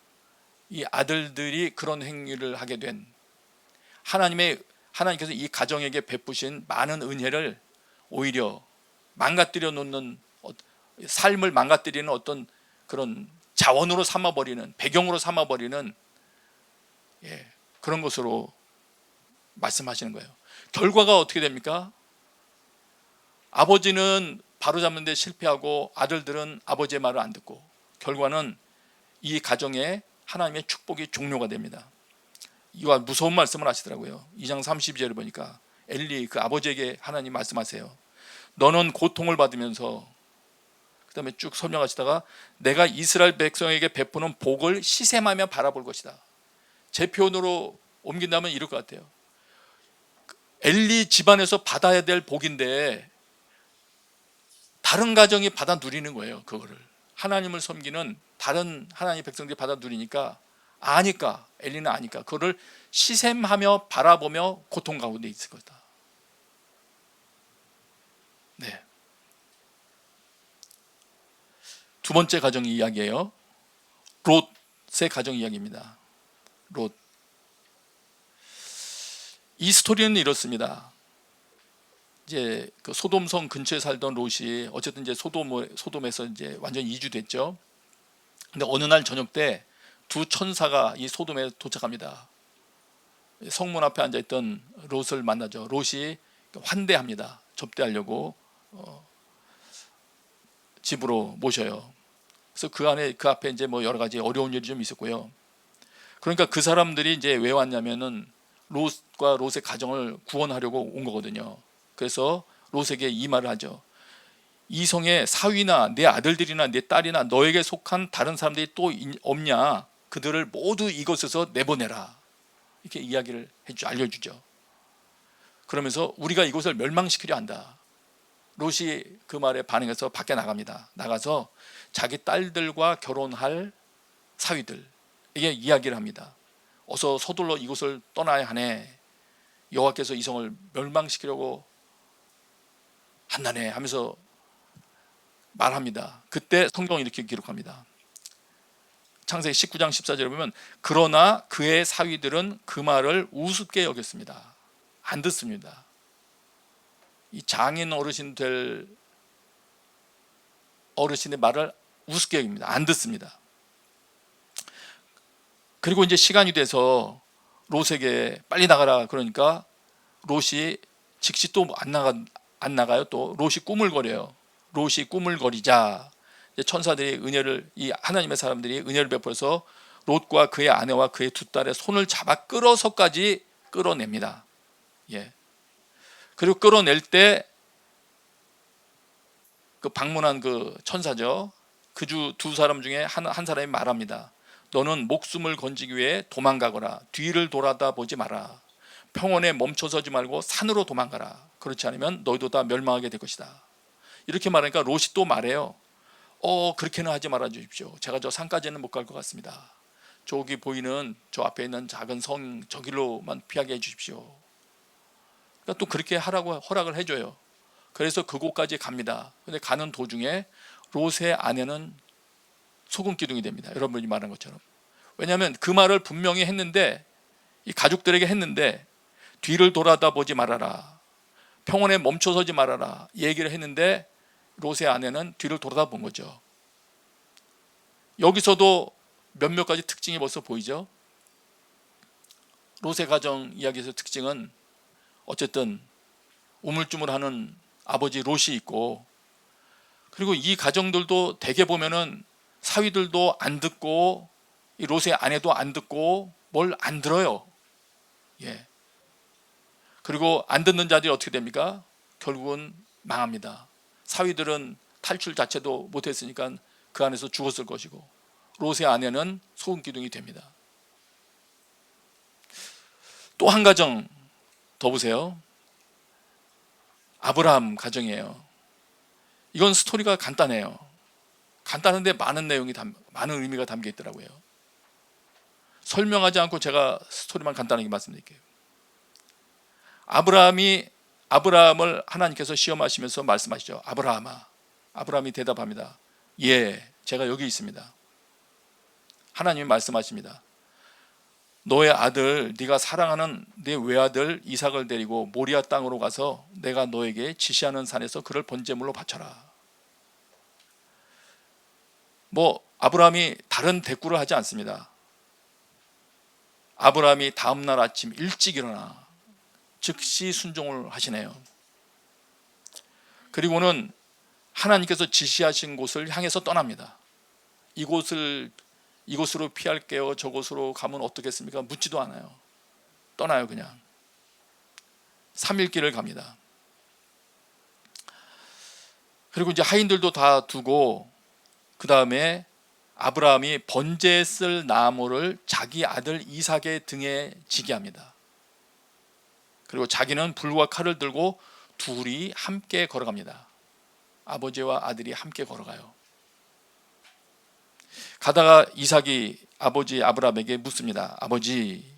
[SPEAKER 6] 이 아들들이 그런 행위를 하게 된 하나님께서 이 가정에게 베푸신 많은 은혜를 오히려 망가뜨려 놓는 삶을 망가뜨리는 어떤 그런 자원으로 삼아버리는 배경으로 삼아버리는 그런 것으로 말씀하시는 거예요. 결과가 어떻게 됩니까? 아버지는 바로잡는 데 실패하고 아들들은 아버지의 말을 안 듣고 결과는 이 가정에 하나님의 축복이 종료가 됩니다. 이와 무서운 말씀을 하시더라고요. 2장 32절을 보니까 엘리 그 아버지에게 하나님 말씀하세요. 너는 고통을 받으면서 그 다음에 쭉 설명하시다가 내가 이스라엘 백성에게 베푸는 복을 시샘하며 바라볼 것이다. 제 표현으로 옮긴다면 이럴 것 같아요. 엘리 집안에서 받아야 될 복인데 다른 가정이 받아 누리는 거예요. 그거를 하나님을 섬기는 다른 하나님의 백성들이 받아 누리니까 아니까 엘리는 아니까 그거를 시샘하며 바라보며 고통 가운데 있을 거다. 네. 두 번째 가정 이야기예요. 롯의 가정 이야기입니다. 롯. 이 스토리는 이렇습니다. 이제 그 소돔성 근처에 살던 롯이 어쨌든 이제 소돔에서 이제 완전 이주됐죠. 근데 어느 날 저녁 때 두 천사가 이 소돔에 도착합니다. 성문 앞에 앉아 있던 롯을 만나죠. 롯이 환대합니다. 접대하려고 집으로 모셔요. 그래서 그 앞에 이제 뭐 여러 가지 어려운 일이 좀 있었고요. 그러니까 그 사람들이 이제 왜 왔냐면은 롯과 롯의 가정을 구원하려고 온 거거든요. 그래서 롯에게 이 말을 하죠. 이 성에 사위나 내 아들들이나 내 딸이나 너에게 속한 다른 사람들이 또 없냐? 그들을 모두 이곳에서 내보내라. 이렇게 이야기를 알려주죠. 그러면서 우리가 이곳을 멸망시키려 한다. 롯이 그 말에 반응해서 밖에 나갑니다. 나가서 자기 딸들과 결혼할 사위들에게 이야기를 합니다. 어서 서둘러 이곳을 떠나야 하네. 여호와께서 이 성을 멸망시키려고 한다네 하면서 말합니다. 그때 성경은 이렇게 기록합니다. 창세기 19장 14절에 보면 그러나 그의 사위들은 그 말을 우습게 여겼습니다. 안 듣습니다. 이 장인 어르신 될 어르신의 말을 우습게 여깁니다. 안 듣습니다. 그리고 이제 시간이 돼서 롯에게 빨리 나가라 그러니까 롯이 즉시 또 안 나가요. 또 롯이 꾸물거려요. 롯이 꾸물거리자 천사들이 이 하나님의 사람들이 은혜를 베풀어서 롯과 그의 아내와 그의 두 딸의 손을 잡아 끌어서까지 끌어냅니다. 그리고 끌어낼 때 그 방문한 그 천사죠. 그 두 사람 중에 한 사람이 말합니다. 너는 목숨을 건지기 위해 도망가거라. 뒤를 돌아다 보지 마라. 평원에 멈춰서지 말고 산으로 도망가라. 그렇지 않으면 너희도 다 멸망하게 될 것이다. 이렇게 말하니까 롯이 또 말해요. 그렇게는 하지 말아 주십시오. 제가 저 산까지는 못 갈 것 같습니다. 저기 보이는 저 앞에 있는 작은 성 저길로만 피하게 해주십시오. 그러니까 또 그렇게 하라고 허락을 해줘요. 그래서 그곳까지 갑니다. 근데 가는 도중에 롯의 아내는 소금 기둥이 됩니다. 여러분이 말한 것처럼. 왜냐하면 그 말을 분명히 했는데, 이 가족들에게 했는데 뒤를 돌아다보지 말아라, 평원에 멈춰서지 말아라 얘기를 했는데 롯의 아내는 뒤를 돌아다본 거죠. 여기서도 몇몇 가지 특징이 벌써 보이죠. 롯의 가정 이야기에서 특징은 어쨌든 우물쭈물하는 아버지 롯이 있고, 그리고 이 가정들도 대개 보면은 사위들도 안 듣고 이 롯의 아내도 안 듣고 뭘 안 들어요. 예. 그리고 안 듣는 자들이 어떻게 됩니까? 결국은 망합니다. 사위들은 탈출 자체도 못했으니까 그 안에서 죽었을 것이고, 롯의 아내는 소금 기둥이 됩니다. 또 한 가정 더 보세요. 아브라함 가정이에요. 이건 스토리가 간단해요. 간단한데 많은 내용이 많은 의미가 담겨 있더라고요. 설명하지 않고 제가 스토리만 간단하게 말씀드릴게요. 아브라함을 하나님께서 시험하시면서 말씀하시죠. 아브라함아. 아브라함이 대답합니다. 예, 제가 여기 있습니다. 하나님이 말씀하십니다. 너의 아들, 네가 사랑하는 네 외아들 이삭을 데리고 모리아 땅으로 가서 내가 너에게 지시하는 산에서 그를 번제물로 바쳐라. 아브라함이 다른 대꾸를 하지 않습니다. 아브라함이 다음날 아침 일찍 일어나 즉시 순종을 하시네요. 그리고는 하나님께서 지시하신 곳을 향해서 떠납니다. 이곳으로 피할게요, 저곳으로 가면 어떻겠습니까? 묻지도 않아요. 떠나요. 그냥 3일 길을 갑니다. 그리고 이제 하인들도 다 두고 그 다음에 아브라함이 번제에 쓸 나무를 자기 아들 이삭의 등에 지게 합니다. 그리고 자기는 불과 칼을 들고 둘이 함께 걸어갑니다. 아버지와 아들이 함께 걸어가요. 가다가 이삭이 아버지 아브라함에게 묻습니다. 아버지,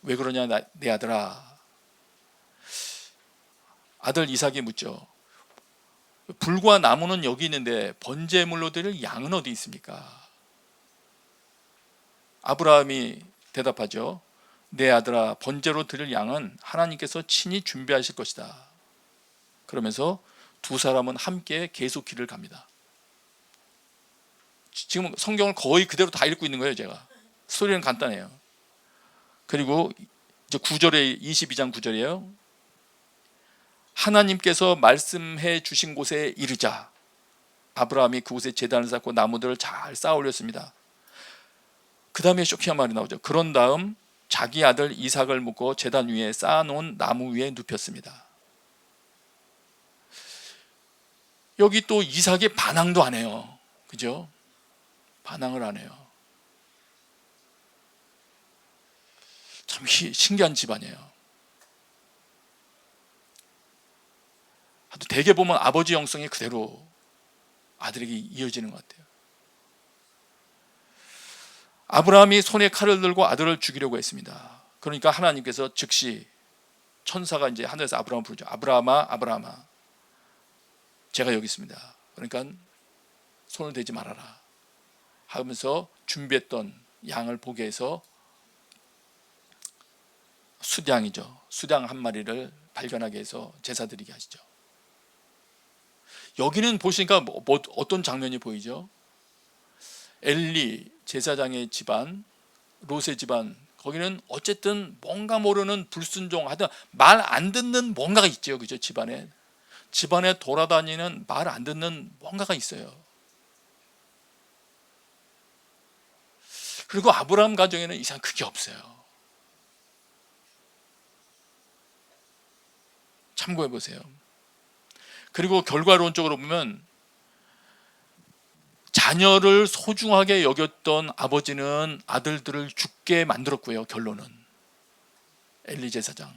[SPEAKER 6] 왜 그러냐 내 아들아. 아들 이삭이 묻죠. 불과 나무는 여기 있는데 번제물로 드릴 양은 어디 있습니까? 아브라함이 대답하죠. 내 아들아, 번제로 드릴 양은 하나님께서 친히 준비하실 것이다. 그러면서 두 사람은 함께 계속 길을 갑니다. 지금 성경을 거의 그대로 다 읽고 있는 거예요. 제가 스토리는 간단해요. 그리고 이제 9절에 22장 9절이에요. 하나님께서 말씀해 주신 곳에 이르자 아브라함이 그곳에 제단을 쌓고 나무들을 잘 쌓아 올렸습니다. 그 다음에 쇼킹한 말이 나오죠. 그런 다음 자기 아들 이삭을 묶어 제단 위에 쌓아놓은 나무 위에 눕혔습니다. 여기 또 이삭이 반항도 안 해요. 그죠? 반항을 안 해요. 참 신기한 집안이에요. 대개 보면 아버지 영성이 그대로 아들에게 이어지는 것 같아요. 아브라함이 손에 칼을 들고 아들을 죽이려고 했습니다. 그러니까 하나님께서 즉시 천사가 이제 하늘에서 아브라함을 부르죠. 아브라함아, 아브라함아, 제가 여기 있습니다. 그러니까 손을 대지 말아라 하면서 준비했던 양을 보게 해서 수량이죠. 수량 한 마리를 발견하게 해서 제사 드리게 하시죠. 여기는 보시니까 어떤 장면이 보이죠? 엘리 제사장의 집안, 롯의 집안, 거기는 어쨌든 뭔가 모르는 불순종 하여튼 말 안 듣는 뭔가가 있죠. 그죠? 집안에 돌아다니는 말 안 듣는 뭔가가 있어요. 그리고 아브라함 가정에는 이상 그게 없어요. 참고해 보세요. 그리고 결과론적으로 보면 자녀를 소중하게 여겼던 아버지는 아들들을 죽게 만들었고요. 결론은 엘리 제사장.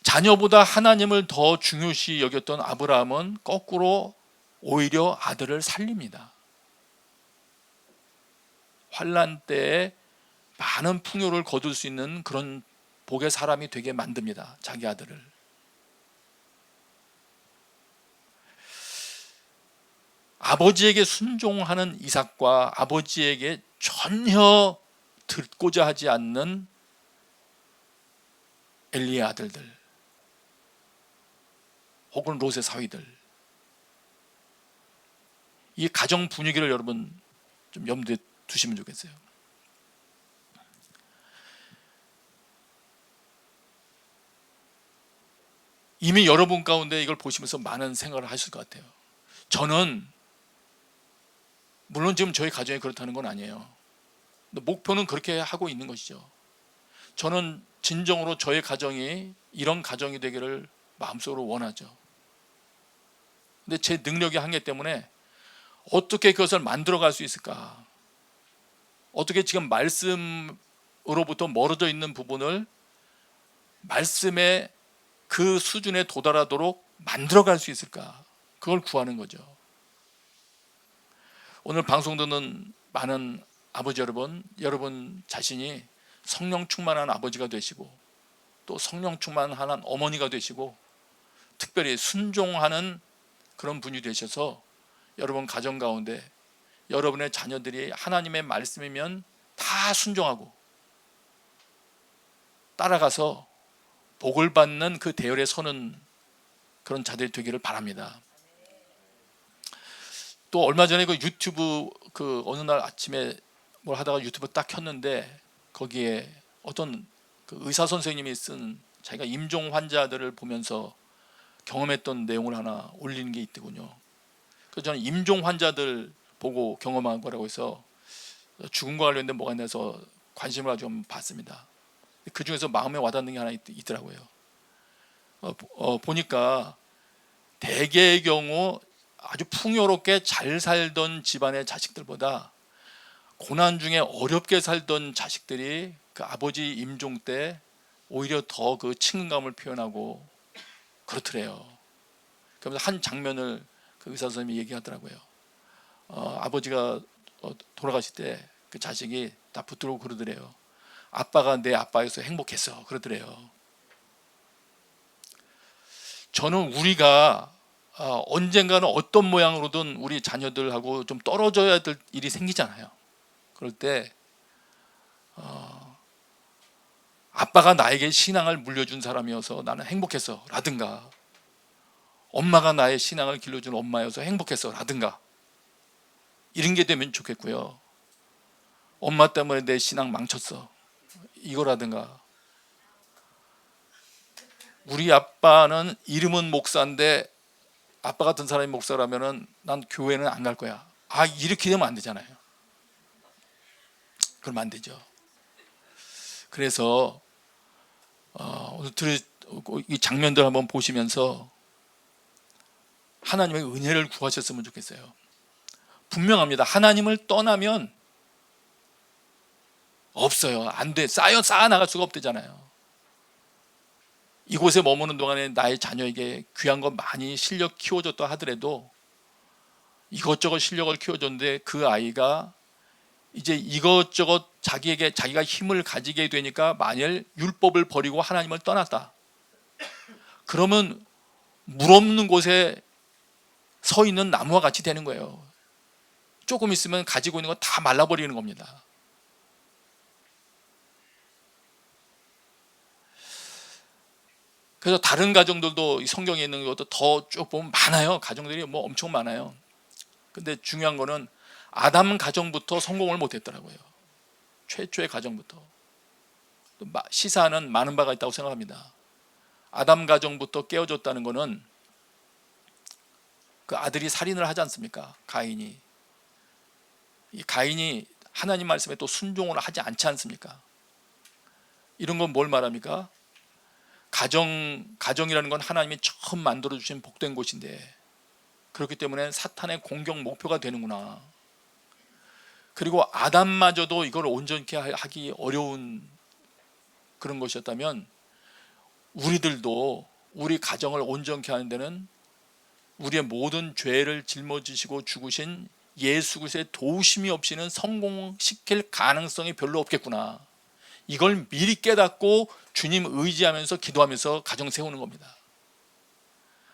[SPEAKER 6] 자녀보다 하나님을 더 중요시 여겼던 아브라함은 거꾸로 오히려 아들을 살립니다. 환난 때에 많은 풍요를 거둘 수 있는 그런 복의 사람이 되게 만듭니다. 자기 아들을. 아버지에게 순종하는 이삭과 아버지에게 전혀 듣고자 하지 않는 엘리의 아들들 혹은 롯의 사위들, 이 가정 분위기를 여러분 좀 염두에 두시면 좋겠어요. 이미 여러분 가운데 이걸 보시면서 많은 생각을 하실 것 같아요. 저는 물론 지금 저희 가정이 그렇다는 건 아니에요. 근데 목표는 그렇게 하고 있는 것이죠. 저는 진정으로 저의 가정이 이런 가정이 되기를 마음속으로 원하죠. 근데 제 능력의 한계 때문에 어떻게 그것을 만들어갈 수 있을까? 어떻게 지금 말씀으로부터 멀어져 있는 부분을 말씀의 그 수준에 도달하도록 만들어갈 수 있을까? 그걸 구하는 거죠. 오늘 방송 듣는 많은 아버지 여러분, 여러분 자신이 성령 충만한 아버지가 되시고 또 성령 충만한 어머니가 되시고 특별히 순종하는 그런 분이 되셔서 여러분 가정 가운데 여러분의 자녀들이 하나님의 말씀이면 다 순종하고 따라가서 복을 받는 그 대열에 서는 그런 자들이 되기를 바랍니다. 또 얼마 전에 그 유튜브 그 어느 날 아침에 뭘 하다가 유튜브 딱 켰는데 거기에 어떤 그 의사 선생님이 쓴 자기가 임종 환자들을 보면서 경험했던 내용을 하나 올리는 게 있더군요. 그래서 저는 임종 환자들 보고 경험한 거라고 해서 죽음과 관련된 뭐가 있나서 관심을 가지고 좀 봤습니다. 그 중에서 마음에 와닿는 게 하나 있더라고요. 보니까 대개의 경우 아주 풍요롭게 잘 살던 집안의 자식들보다 고난 중에 어렵게 살던 자식들이 그 아버지 임종 때 오히려 더 그 친근감을 표현하고 그렇더래요. 그러면서 한 장면을 그 의사 선생님이 얘기하더라고요. 아버지가 돌아가실 때 그 자식이 다 붙들고 그러더래요. 아빠가 내 아빠여서 행복했어 그러더래요. 저는 우리가 언젠가는 어떤 모양으로든 우리 자녀들하고 좀 떨어져야 될 일이 생기잖아요. 그럴 때 아빠가 나에게 신앙을 물려준 사람이어서 나는 행복했어 라든가, 엄마가 나의 신앙을 길러준 엄마여서 행복했어 라든가, 이런 게 되면 좋겠고요. 엄마 때문에 내 신앙 망쳤어 이거라든가, 우리 아빠는 이름은 목사인데 아빠 같은 사람이 목사라면은 난 교회는 안 갈 거야, 이렇게 되면 안 되잖아요. 그러면 안 되죠. 그래서 오늘 이 장면들 한번 보시면서 하나님의 은혜를 구하셨으면 좋겠어요. 분명합니다. 하나님을 떠나면 없어요. 안 돼. 쌓아 나갈 수가 없대잖아요. 이곳에 머무는 동안에 나의 자녀에게 귀한 것 많이 실력 키워줬다 하더라도 이것저것 실력을 키워줬는데 그 아이가 이제 이것저것 자기가 힘을 가지게 되니까 만일 율법을 버리고 하나님을 떠났다, 그러면 물 없는 곳에 서 있는 나무와 같이 되는 거예요. 조금 있으면 가지고 있는 거 다 말라버리는 겁니다. 그래서 다른 가정들도 성경에 있는 것도 더 쭉 보면 많아요. 가정들이 뭐 엄청 많아요. 근데 중요한 거는 아담 가정부터 성공을 못했더라고요. 최초의 가정부터. 시사하는 많은 바가 있다고 생각합니다. 아담 가정부터 깨어졌다는 거는 그 아들이 살인을 하지 않습니까? 가인이. 이 가인이 하나님 말씀에 또 순종을 하지 않지 않습니까? 이런 건 뭘 말합니까? 가정이라는 건 하나님이 처음 만들어 주신 복된 곳인데, 그렇기 때문에 사탄의 공격 목표가 되는구나. 그리고 아담마저도 이걸 온전케 하기 어려운 그런 것이었다면 우리들도 우리 가정을 온전케 하는 데는 우리의 모든 죄를 짊어지시고 죽으신 예수 그리스도의 도우심이 없이는 성공시킬 가능성이 별로 없겠구나. 이걸 미리 깨닫고 주님 의지하면서 기도하면서 가정 세우는 겁니다.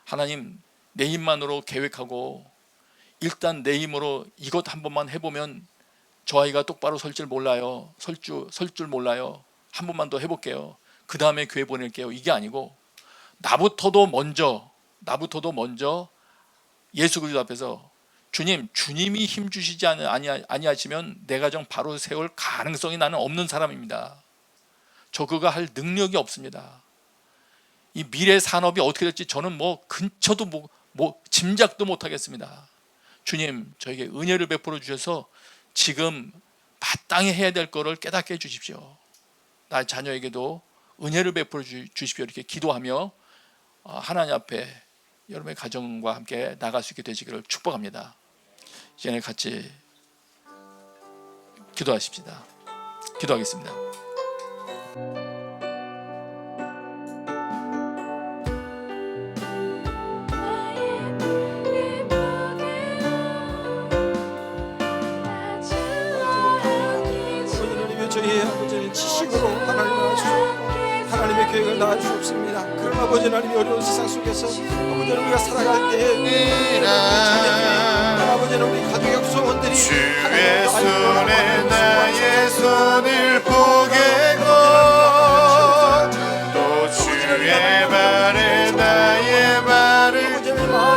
[SPEAKER 6] 하나님, 내 힘만으로 계획하고 일단 내 힘으로 이것 한 번만 해보면 저 아이가 똑바로 설 줄 몰라요. 설 줄 몰라요. 한 번만 더 해볼게요. 그 다음에 교회 보낼게요. 이게 아니고 나부터도 먼저 예수 그리스도 앞에서 주님이 힘 주시지 아니하시면 내 가정 바로 세울 가능성이 나는 없는 사람입니다. 저 그거 할 능력이 없습니다. 이 미래 산업이 어떻게 될지 저는 뭐 근처도 짐작도 못 하겠습니다. 주님, 저에게 은혜를 베풀어 주셔서 지금 마땅히 해야 될 거를 깨닫게 해 주십시오. 나 자녀에게도 은혜를 베풀어 주십시오. 이렇게 기도하며 하나님 앞에 여러분의 가정과 함께 나갈 수 있게 되시기를 축복합니다. 이제 같이 기도하십시다. 기도하겠습니다.
[SPEAKER 5] 저희 아버지는 지식으로 하나님을 알수없고 하나님의 계획을 다 알 수 없습니다. 그러나 아버지 하나님이 어려운 세상 속에서 아버지 하나님 우리가 살아갈 때에 아버지는 우리 가족의 구성원들이
[SPEAKER 2] 주의 손에 나의 손을 포개고 또 주의 발에 나의 발을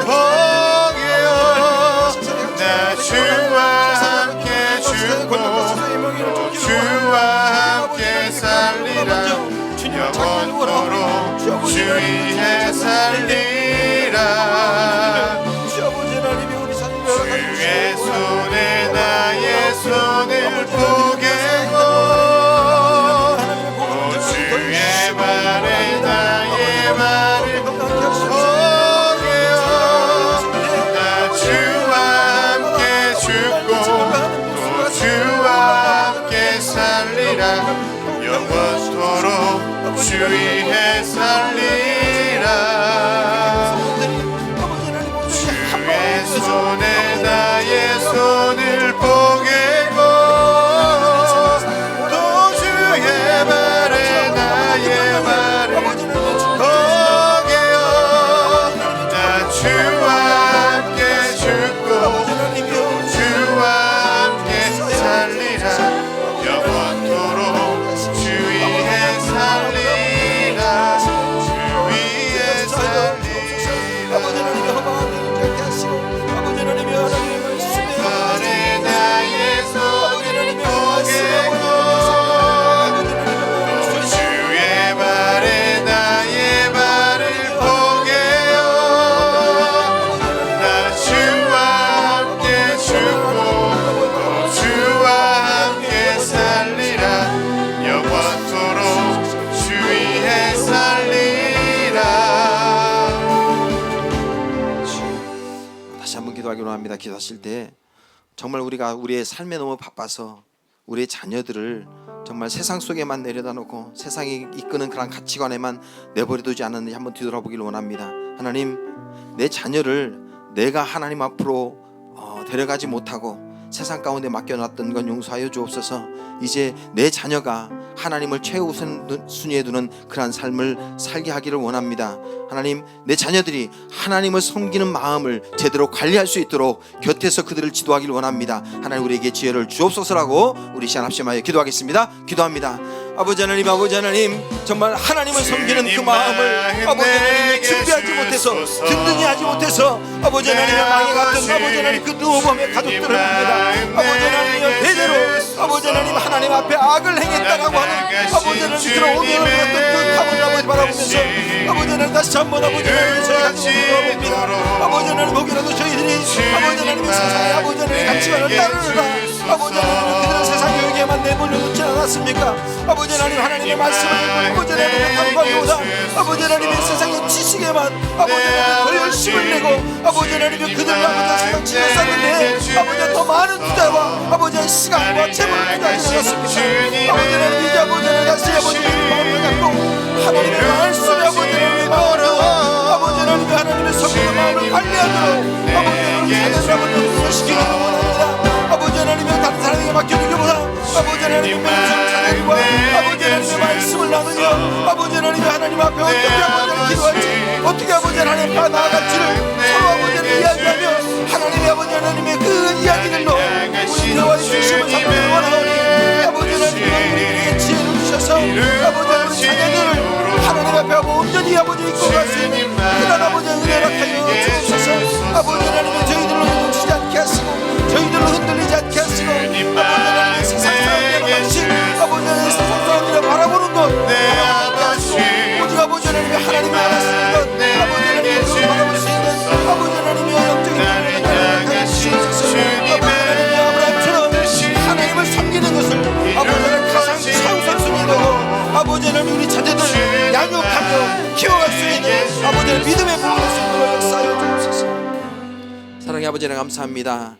[SPEAKER 2] 포개어 나 주와 함께 죽고 또 주와 함께 살리라 영원토록 주 위에 살리라 주의 손에 나의 손을 포개고 또 주의 발에 나의 발을 포개어 나 주와 함께 죽고 또 주와 함께 살리라 영원토록 주 위에 살리라 주의 손에 나의 손을 포개고 또 주의 발에 나의 발을 포개어 나 주와 함께 죽고 또 주와 함께 살리라 영원토록 주 위에 살리라 주 위에 살리라 발에 나의 손을 포개고 또 주의 발에 나의 발을 포개어 나 주와 함께 죽고 또 주와 함께 살리라 영원토록 주 위에 살리라
[SPEAKER 5] 다시 한번 기도하기로 합니다. 기도하실 때 정말 우리가 우리의 삶에 너무 바빠서 우리의 자녀들을 정말 세상 속에만 내려다 놓고 세상이 이끄는 그런 가치관에만 내버려두지 않았는지 한번 뒤돌아보기를 원합니다. 하나님, 내 자녀를 내가 하나님 앞으로 데려가지 못하고 세상 가운데 맡겨놨던 건 용서하여 주옵소서. 이제 내 자녀가 하나님을 최우선순위에 두는 그러한 삶을 살게 하기를 원합니다. 하나님, 내 자녀들이 하나님을 섬기는 마음을 제대로 관리할 수 있도록 곁에서 그들을 지도하기를 원합니다. 하나님, 우리에게 지혜를 주옵소서라고 우리 시간 합심하여 기도하겠습니다. 기도합니다. 아버지 하나님, 아버지 하나님, 정말 하나님을 섬기는 그 마음을 아버지 하나님이 준비하지 못해서 든든히 하지 못해서 아버지 하나님의 망해갔던 아버지 하나님 그 누워봄의 가족들을 봅니다. 아버지 하나님이여, 대대로 아버지 하나님 하나님 앞에 악을 행했다라고 하는 아버지 하나님 그런 오명을 받았던 그 가문을 아버지 바라보면서 아버지 하나님 다시 한번 아버지 하나님 저희가 기도합니다. 아버지 하나님 보기라도 저희들이 아버지 하나님의 세상에 아버지 하나님의 가치관을 따르느라 아버지 하나님 그들은 세상 여기에만 내버려놓지 않았습니까? 아버지 하나님 하나님의 말씀을 아버지 하나님의 탐구하기보다 아버지 하나님의 세상의 지식에만 아버지 하나님 더 열심을 내고 아버지 하나님의 그들을 아버지 세상 지냈었는데 아버지 더 많은 투자와 아버지의 시간과 재물을 투자하지 않았습니까? 아버지 하나님 이제 아버지 하나님 다시 아버지 하나님의 마음을 갖고 하나님의 말씀에 아버지 하나님의 마음으로 아버지 하나님의 하나님의 성령의 마음을 관리하도록 아버지 하나님의 자녀를 시키기를 원합니다. 아버지 하나님의 다른 사람에게 맡겨두기보다 아버지 하나님의 명성 찬양과 아버지 하나님의 말씀을 나누며 아버지 하나님의 하나님 앞에 어떻게 아버지 하나님 기도할지, 어떻게 아버지 하나님 앞에 나아갈지를 서로 아버지 하나님 이야기하며 하나님의 아버지 하나님의 그 이야기들로 우리 대화의 중심을 잡기를 원하오니 아버지 하나님 우리에게 지혜를 주셔서 아버지 하나님 자녀들을 하나님 앞에 온전히 아버지 이끌어 갈 수 있는 그날 아버지 은혜를 하여 주옵소서. 아버지 하나님의 저희들로 놓치지 않게 하시고 저희들로 흔들리지 않게 하시고 아버지 하나님의 세상 사람들의 방식 아버지 하나님의 세상 사람들을 바라보는 것 오직 아버지 하나님의 하나님을 알았으는 것 아버지 하나님을 바라볼 수 있는 아버지 하나님의 영적인 눈을 하여 주시옵소서. 아버지 하나님의 아브라함처럼 하나님을 섬기는 것을 아버지 하나님 가장 최우선순위로 아버지 하나님 우리 자녀들 양육하며 키워갈 수 있는 아버지 하나님 믿음의 부흥할 수 있도록 역사하여 주옵소서. 사랑의 아버지 하나님 감사합니다.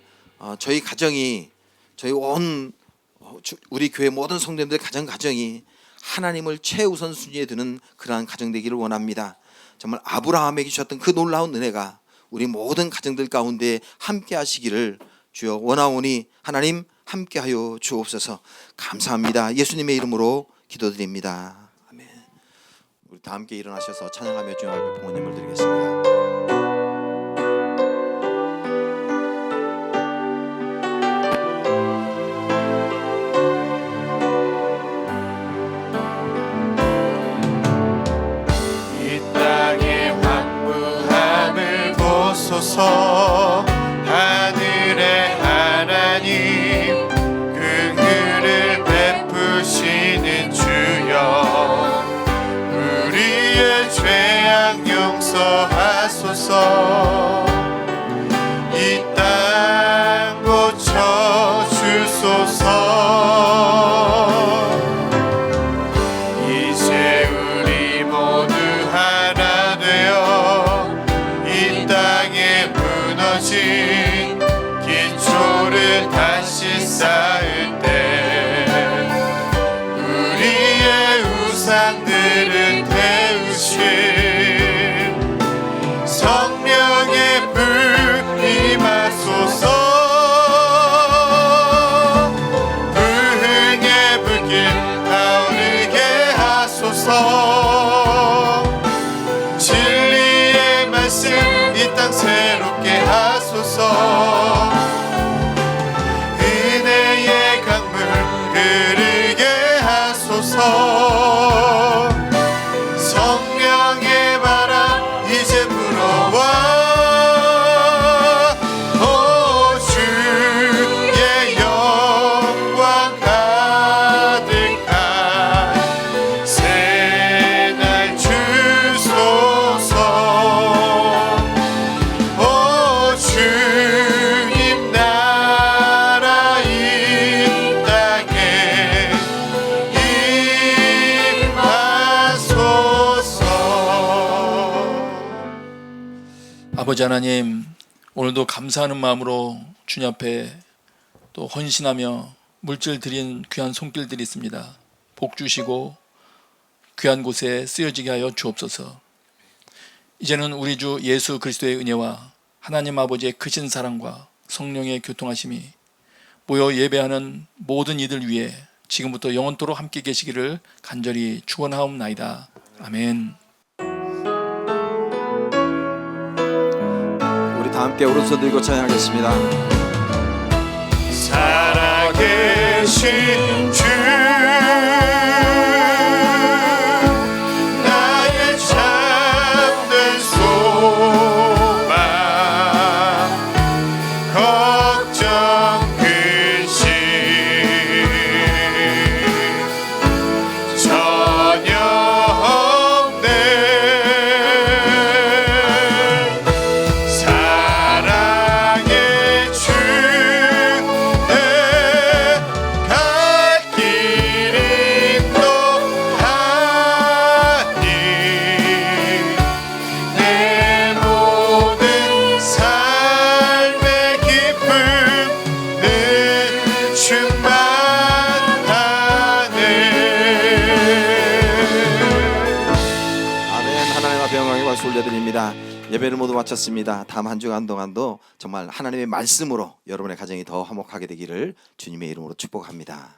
[SPEAKER 5] 저희 가정이 저희 온 우리 교회 모든 성도님들 가정이 하나님을 최우선 순위에 두는 그러한 가정 되기를 원합니다. 정말 아브라함에게 주셨던 그 놀라운 은혜가 우리 모든 가정들 가운데 함께 하시기를 주여 원하오니 하나님 함께하여 주옵소서. 감사합니다. 예수님의 이름으로 기도드립니다. 아멘. 우리 다 함께 일어나셔서 찬양하며 주님 앞에 부모님을 드리겠습니다.
[SPEAKER 2] 하늘의 하나님 긍휼을 베푸시는 주여 우리의 죄악 용서하소서 이 땅 고쳐 주소서 이제 우리 모두 하나 되어 이 땅에 무너진 기초를 다시 쌓을 때 우리의 우상들을 태우신 성령의 불 임하소서 부흥의 불길 타오르게 하소서 진리의 말씀 이 땅 새롭게 하소서 은혜의 강물 흐르게 하소서 성령의 바람 이제 불어와 오 주의 영광 가득한 새날 주소서 오 주님 나라 이 땅에 임하소서.
[SPEAKER 6] 아버지 하나님, 오늘도 감사하는 마음으로 주님 앞에 또 헌신하며 물질 드린 귀한 손길들이 있습니다. 복 주시고 귀한 곳에 쓰여지게 하여 주옵소서. 이제는 우리 주 예수 그리스도의 은혜와 하나님 아버지의 크신 사랑과 성령의 교통하심이 모여 예배하는 모든 이들 위해 지금부터 영원토록 함께 계시기를 간절히 축원하옵나이다. 아멘.
[SPEAKER 5] 우리 다 함께 오른손 들고 찬양하겠습니다.
[SPEAKER 2] 살아계신 주 나의 참된 소망 걱정 근심 전혀 없네 사랑의 주 내 갈 길이 인도하니 내 모든 삶의 기쁨은 충만하네.
[SPEAKER 5] 아멘. 하나님 앞에 영광의 박수 올려드립니다. 예배를 모두 마쳤습니다. 다음 한 주간 동안도 정말 하나님의 말씀으로 여러분의 가정이 더 화목하게 되기를 주님의 이름으로 축복합니다.